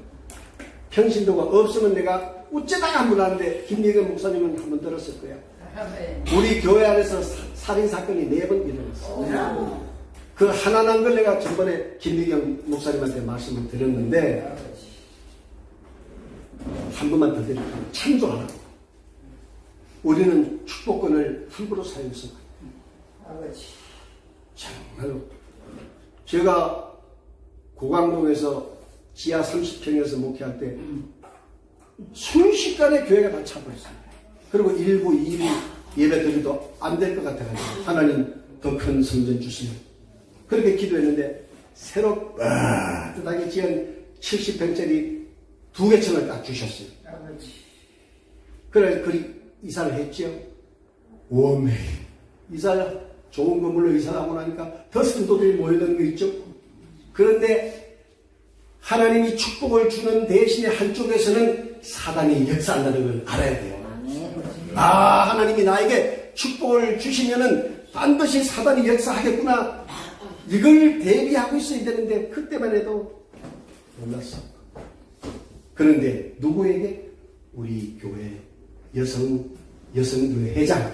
평신도가 없으면 내가 어쩌다가 한번 하는데 김미경 목사님은 한번 들었을 거야. 우리 교회 안에서 살인사건이 4번 일어났어. 그 하나난 걸 내가 전번에 김미경 목사님한테 말씀을 드렸는데 한 번만 더 드릴게요. 참조하라고. 우리는 축복권을 함부로 사용해서 정말로 제가 고강동에서 지하 30평에서 목회할 때 순식간에 교회가 다 차고 있어요. 그리고 1부, 2부 예배 드리도 안 될 것 같아가지고 하나님 더 큰 성전 주시면 그렇게 기도했는데 새로 뜨뜻하게 지은 70평짜리 2개층을 딱 주셨어요. 그래서 이사를 했죠. 원매 이사를 좋은 건물로 이사를 하고 나니까 더 성도들이 모여드는 거 있죠. 그런데 하나님이 축복을 주는 대신에 한쪽에서는 사단이 역사한다는 걸 알아야 돼요. 하나님이 나에게 축복을 주시면은 반드시 사단이 역사하겠구나. 이걸 대비하고 있어야 되는데 그때만 해도 몰랐어. 그런데 누구에게? 우리 교회 여성교회 회장,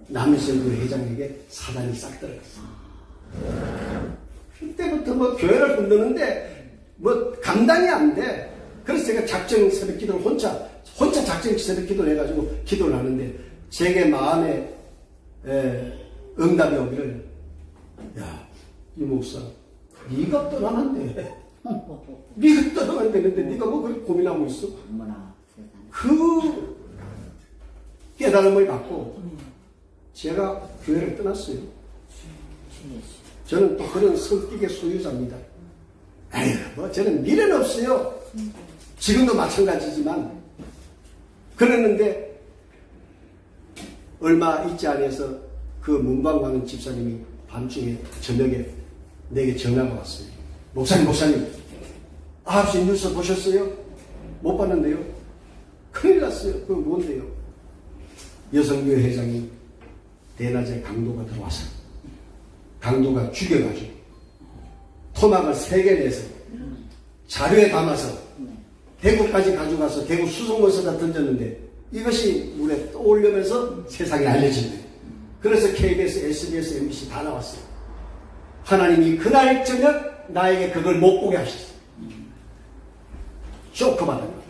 남성교회 회장에게 사단이 싹 들어갔어. 그때부터 뭐 교회를 흔드는데 뭐 감당이 안 돼. 그래서 제가 작정 새벽 기도를 혼자 작정 새벽 기도를 해가지고 기도를 하는데 제게 마음에 응답이 오기를, 야, 이 목사, 네가 떠나면 돼. 네가 떠나면 되는데 네가 뭐 그렇게 고민하고 있어? 그 깨달음을 받고 제가 교회를 떠났어요. 저는 또 그런 성격의 소유자입니다. 에휴, 뭐 저는 미련 없어요. 지금도 마찬가지지만 그랬는데 얼마 있지 않아서 그 문방가는 집사님이 밤중에 저녁에 내게 전화가 왔어요. 목사님 9시 뉴스 보셨어요? 못 봤는데요. 큰일 났어요. 그거 뭔데요? 여성교회 회장이 대낮에 강도가 들어와서 강도가 죽여가지고 토막을 3개 내서 자료에 담아서 대구까지 가져가서 대구 수송원에다 던졌는데 이것이 물에 떠올리면서 세상에 알려진 거예요. 그래서 KBS, SBS, MBC 다 나왔어요. 하나님이 그날 저녁 나에게 그걸 못 보게 하셨어요. 쇼크받은 거예요.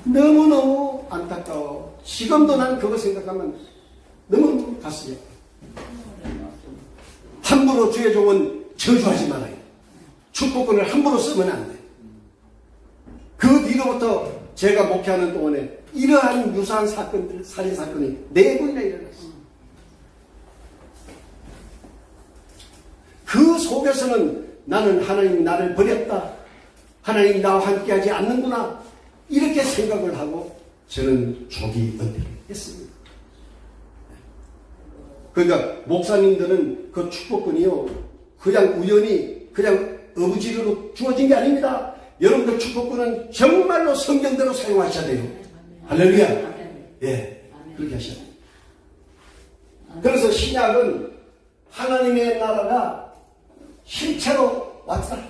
너무너무 안타까워. 지금도 난 그거 생각하면 너무 가슴이 함부로 주의 종은 저주하지 말아요. 축복권을 함부로 쓰면 안 돼. 그 뒤로부터 제가 목회하는 동안에 이러한 유사한 사건들, 살인사건이 4번이나 일어났어요. 그 속에서는 나는 하나님이 나를 버렸다. 하나님이 나와 함께하지 않는구나. 이렇게 생각을 하고 저는 조기 은퇴를 했습니다. 그러니까 목사님들은 그 축복권이요, 그냥 우연히 그냥 어부지리로 주어진 게 아닙니다. 여러분들 축복권은 정말로 성경대로 사용하셔야 돼요. 할렐루야. 예, 그렇게 하셔야 돼요. 그래서 신약은 하나님의 나라가 실체로 왔다.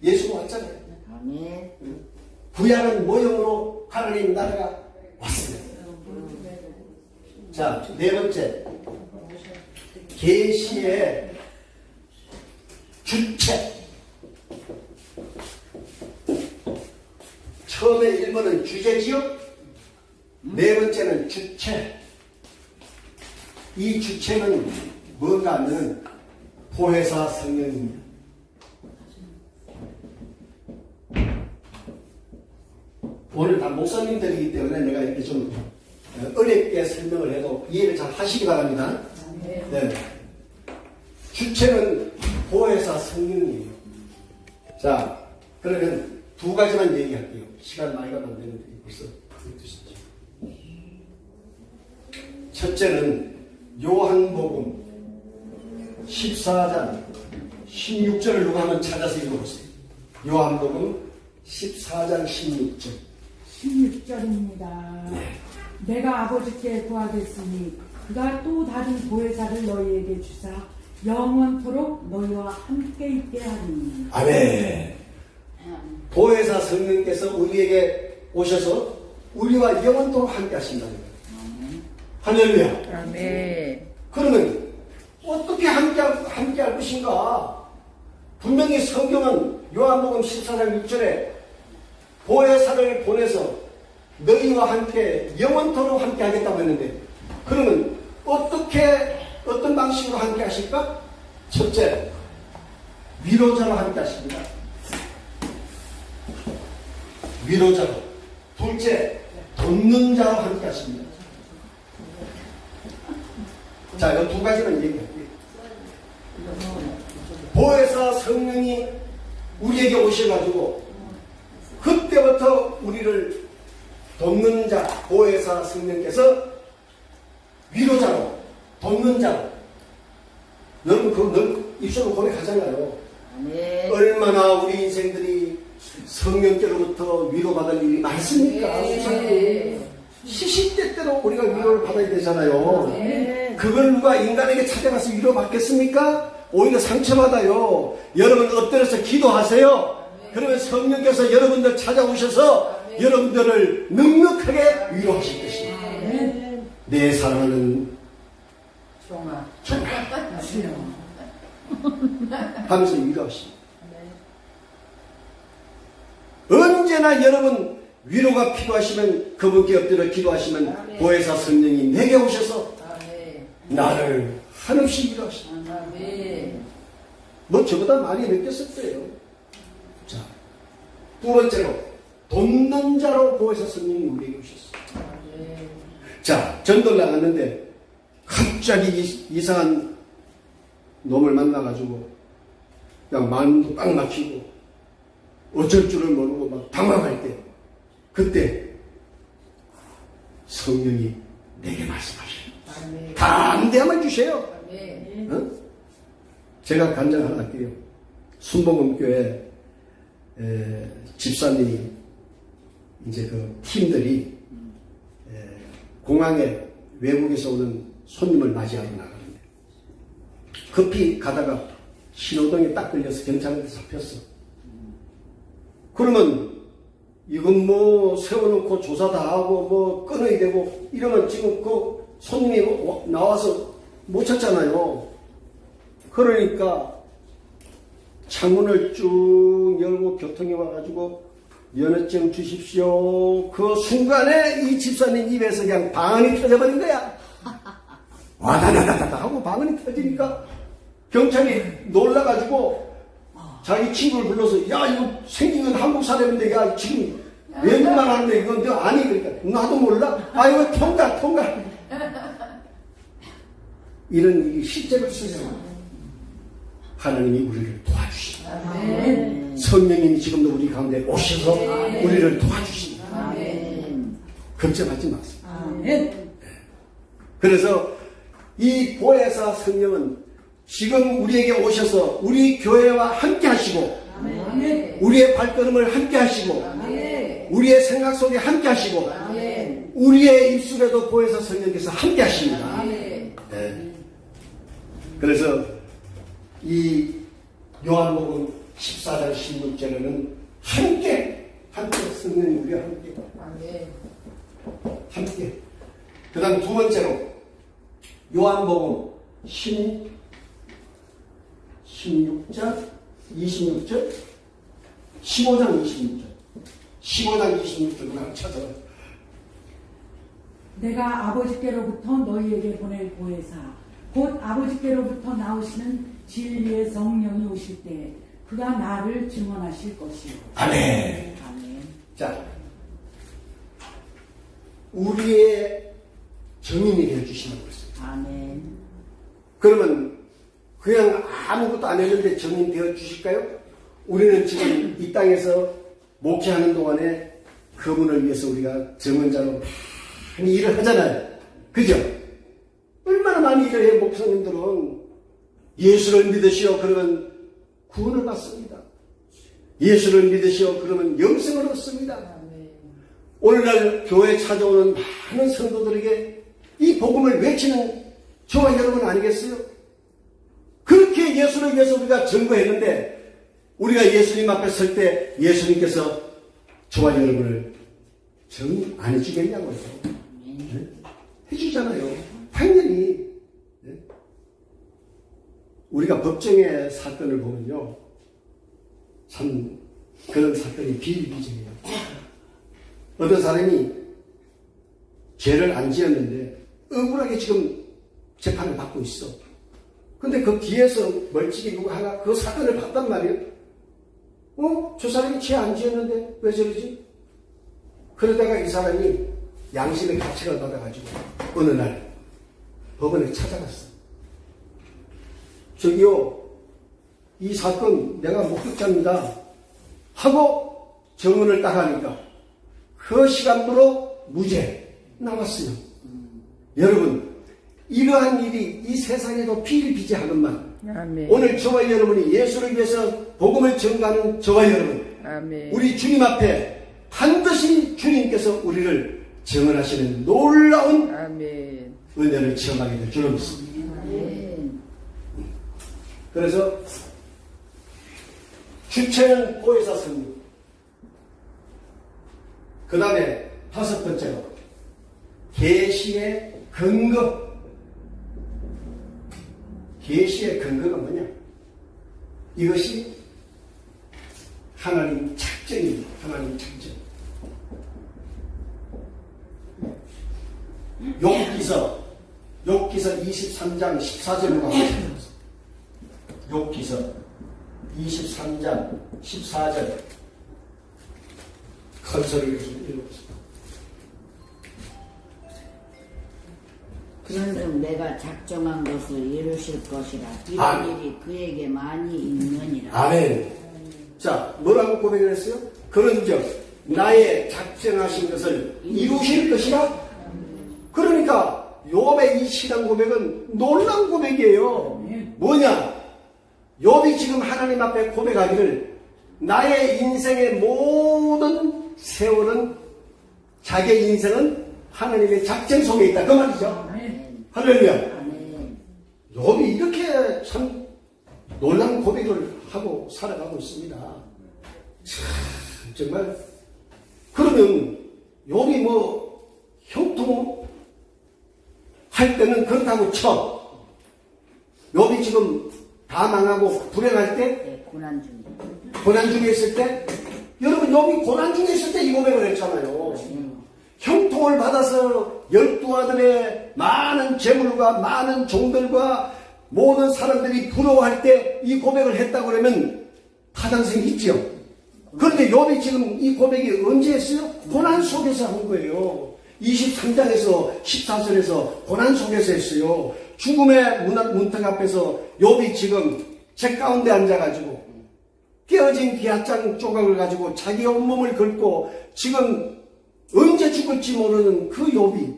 예수가 왔잖아요. 아멘. 구약은 모형으로 하나님 나라가 왔습니다. 자, 네 번째, 계시의 주체. 처음에 1번은 주제지요. 네 번째는 주체. 이 주체는 뭔가 하면 보혜사 성령입니다. 오늘 다 목사님들이기 때문에 내가 이렇게 좀 어렵게 설명을 해도 이해를 잘 하시기 바랍니다. 네. 주체는 보혜사 성령이에요. 자, 그러면 두 가지만 얘기할게요. 시간 많이 가면 안 되는데 벌써 드시죠. 첫째는 요한복음 14장 16절을 누가 한번 찾아서 읽어보세요. 요한복음 14장 16절. 16절입니다. 내가 아버지께 구하겠으니 그가 또 다른 보혜사를 너희에게 주사 영원토록 너희와 함께 있게 하리니. 아멘. 보혜사 성령께서 우리에게 오셔서 우리와 영원토록 함께 하신다는 거예요. 할렐루야. 아멘. 그러면 어떻게 함께 할 것인가? 분명히 성경은 요한복음 14장 6절에 보혜사를 보내서 너희와 함께 영원토록 함께 하겠다고 했는데, 그러면 어떤 방식으로 함께 하실까? 첫째, 위로자로 함께 하십니다. 위로자로. 둘째, 돕는 자로 함께 하십니다. 자, 이 두 가지만 얘기할게요. 보혜사 성령이 우리에게 오셔가지고 그때부터 우리를 돕는 자, 보혜사 성령께서 위로자로, 돕는 자로. 여러분 그거 늘 입술로 고백하잖아요. 아멘. 얼마나 우리 인생들이 성령께로부터 위로받을 일이 많습니까? 수상님. 시시때때로 우리가 위로를 받아야 되잖아요. 그걸 누가 인간에게 찾아가서 위로받겠습니까? 오히려 상처받아요. 여러분 엎드려서 기도하세요. 그러면 성령께서 여러분들 찾아오셔서 여러분들을 넉넉하게 위로하실 것입니다. 내 사랑하는 종아. 하면서 위로하십니다. 언제나 여러분 위로가 필요하시면 그분께 엎드려 기도하시면 보혜사 성령이 내게 오셔서 나를 한없이 위로하십니다. 뭐 저보다 많이 느꼈을 거예요. 자, 두 번째로 돕는 자로 보혜사 성령이 우리에게 오셨어요. 자, 전도를 나갔는데 갑자기 이상한 놈을 만나가지고 그냥 마음도 꽉 막히고 어쩔 줄을 모르고 막 당황할 때, 그때 성령이 내게 말씀하셔요. 담대함을 주세요. 어? 제가 간증 하나 할게요. 순복음교회 집사님이 이제 그 팀들이 공항에 외국에서 오는 손님을 맞이하러 나가는데 급히 가다가 신호등에 딱 걸려서 경찰한테 잡혔어. 그러면 이건 뭐 세워놓고 조사 다 하고 뭐 끊어야 되고 이러면 지금 그 손님이 나와서 못 찾잖아요. 그러니까 창문을 쭉 열고 교통에 와가지고 면허증 주십시오. 그 순간에 이 집사님 입에서 그냥 방언이 터져버린 거야. 와다다다다 하고 방언이 터지니까 경찰이 놀라가지고 자기 친구를 불러서 야 이거 생긴 건 한국 사람인데 야 지금 외국말 하는데 이건 너 아니 그러니까 나도 몰라. 아 이거 통과 이런 일이 실제로 있어요. 하나님이 우리를 도와주십니다. 아멘. 성령님이 지금도 우리 가운데 오셔서 우리를 도와주십니다. 아멘. 걱정하지 마세요. 아멘. 그래서 이 보혜사 성령은 지금 우리에게 오셔서 우리 교회와 함께 하시고 아멘. 우리의 발걸음을 함께 하시고 아멘. 우리의 생각 속에 함께 하시고 아멘. 우리의 입술에도 보혜사 성령께서 함께 하십니다. 아멘. 네. 그래서 이 요한복음 14장 16절에는 함께 성령님 우리와 함께 그 다음 두 번째로 요한복음 16장 26절 15장 26절을 한번 찾아봐요. 내가 아버지께로부터 너희에게 보낼 보혜사 곧 아버지께로부터 나오시는 진리의 성령이 오실 때 그가 나를 증언하실 것이요. 아멘. 아멘. 자, 우리의 증인이 되어주시는 것입니다. 아멘. 그러면 그냥 아무것도 안 했는데 증인 되어주실까요? 우리는 지금 이 땅에서 목회하는 동안에 그분을 위해서 우리가 증언자로 많이 일을 하잖아요. 그죠? 얼마나 많이 일을 해요. 목사님들은 예수를 믿으시오 그러면 구원을 받습니다. 예수를 믿으시오 그러면 영생을 얻습니다. 오늘날 교회에 찾아오는 많은 성도들에게 이 복음을 외치는 저와 여러분 아니겠어요? 그렇게 예수를 위해서 우리가 증거했는데 우리가 예수님 앞에 설 때 예수님께서 저와 여러분을 정 안 해주겠냐고요. 네? 해주잖아요. 당연히. 네? 우리가 법정의 사건을 보면요. 참 그런 사건이 비일비재해요. 어떤 사람이 죄를 안 지었는데 억울하게 지금 재판을 받고 있어. 근데 그 뒤에서 멀찍이 누구 하나 그 사건을 봤단 말이에요. 저 사람이 죄 안 지었는데 왜 저러지? 그러다가 이 사람이 양심의 가책을 받아가지고 어느 날 법원에 찾아갔어. 저기요, 이 사건 내가 목격자입니다 하고 정언을 딱 하니까 그 시간부로 무죄 나왔어요. 여러분, 이러한 일이 이 세상에도 비일비재하건만 아멘. 오늘 저와 여러분이 예수를 위해서 복음을 전가하는 저와 여러분, 아멘. 우리 주님 앞에 반드시 주님께서 우리를 증언하시는 놀라운 아멘. 은혜를 체험하게 될 줄로 믿습니다. 아멘. 그래서 주체는 보혜사 성령, 그 다음에 다섯 번째로 계시의 근거. 계시의 근거가 뭐냐? 이것이 하나님 작정입니다. 하나님 작정. 욥기서 23장 14절로 가보겠습니다. 욥기서 23장 14절 큰 소리로 좀 읽어보세요. 그런즉 내가 작정한 것을 이루실 것이라 이런 아멘. 일이 그에게 많이 있느니라. 아멘. 자, 뭐라고 고백을 했어요? 그런즉 나의 작정하신 것을 이루실 것이라. 그러니까 욥의 이 신앙 고백은 놀라운 고백이에요. 뭐냐? 욥이 지금 하나님 앞에 고백하기를 나의 인생의 모든 세월은, 자기의 인생은 하나님의 작정 속에 있다. 그 말이죠. 할렐루야. 아멘. 욥이 이렇게 참 놀라운 고백을 하고 살아가고 있습니다. 참, 정말. 그러면 욥이 뭐 형통할 때는 그렇다고 쳐. 욥이 지금 다 망하고 불행할 때, 네, 고난 중에. 고난 중에 있을 때, 여러분 욥이 고난 중에 있을 때 이 고백을 했잖아요. 형통을 받아서 12아들의 많은 재물과 많은 종들과 모든 사람들이 부러워할 때 이 고백을 했다고 그러면 타당성이 있죠. 그런데 욥이 지금 이 고백이 언제 했어요? 고난 속에서 한 거예요. 23장에서 14절에서 고난 속에서 했어요. 죽음의 문턱 앞에서 욥이 지금 제 가운데 앉아가지고 깨어진 기아장 조각을 가지고 자기 온몸을 긁고 지금 언제 죽을지 모르는 그 욥이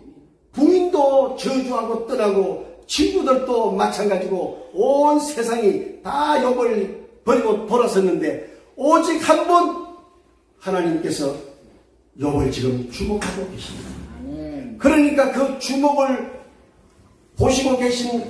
부인도 저주하고 떠나고 친구들도 마찬가지고 온 세상이 다 욥을 버리고 돌아섰는데 오직 한 번 하나님께서 욥을 지금 주목하고 계십니다. 아멘. 그러니까 그 주목을 보시고 계신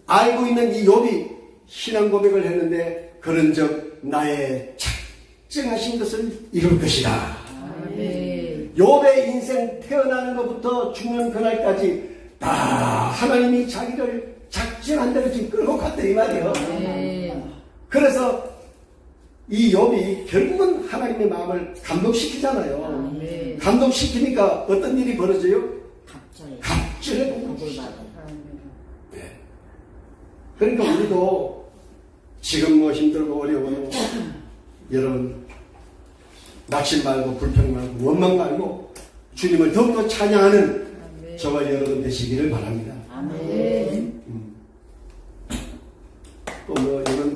알고 있는 이 욥이 신앙 고백을 했는데 그런즉 나의 작정하신 것을 이룰 것이다. 아멘. 욥의 인생 태어나는 것부터 죽는 그날까지 다 하나님이 자기를 작정한 대로 지금 끌고 갔다 이 말이에요. 아멘. 그래서 이 욥이 결국은 하나님의 마음을 감동시키잖아요. 아멘. 감동시키니까 어떤 일이 벌어져요? 갑자기 갑절에 복을 복을 주시죠. 받아요. 네. 그러니까 우리도 지금 뭐 힘들고 어려워도 여러분 낙심 말고 불평 말고 원망 말고 주님을 더욱더 찬양하는 아멘. 저와 여러분 되시기를 바랍니다. 아멘. 또 뭐 이런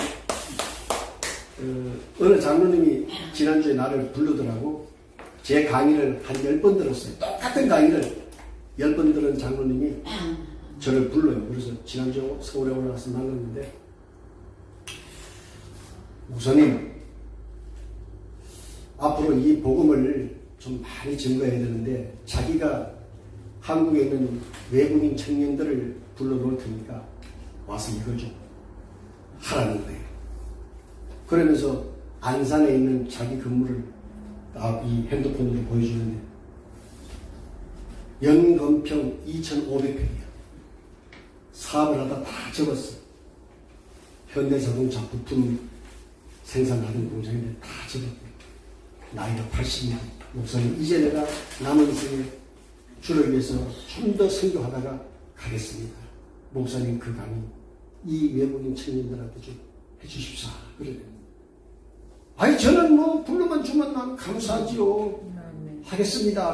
어느 장로님이 지난주에 나를 부르더라고. 제 강의를 한 10번 들었어요. 똑같은 강의를 10번 들은 장로님이 저를 불러요. 그래서 지난주 서울에 올라가서 만났는데 목사님 앞으로 이 복음을 좀 많이 증거해야 되는데 자기가 한국에 있는 외국인 청년들을 불러놓을 테니까 와서 이걸 좀 하라는 거예요. 그러면서 안산에 있는 자기 근무를 이 핸드폰으로 보여주는데 연건평 2,500평이야. 사업을 하다 다 접었어. 현대자동차 부품 생산하는 공장인데 다 접었고 나이가 80년. 목사님 이제 내가 남은 인생에 주를 위해서 좀 더 선교하다가 가겠습니다. 목사님 그 강의 이 외국인 청년들한테 좀 해주십사. 그래. 아니 저는 뭐 불러만 주면 난 감사하지요. 하겠습니다.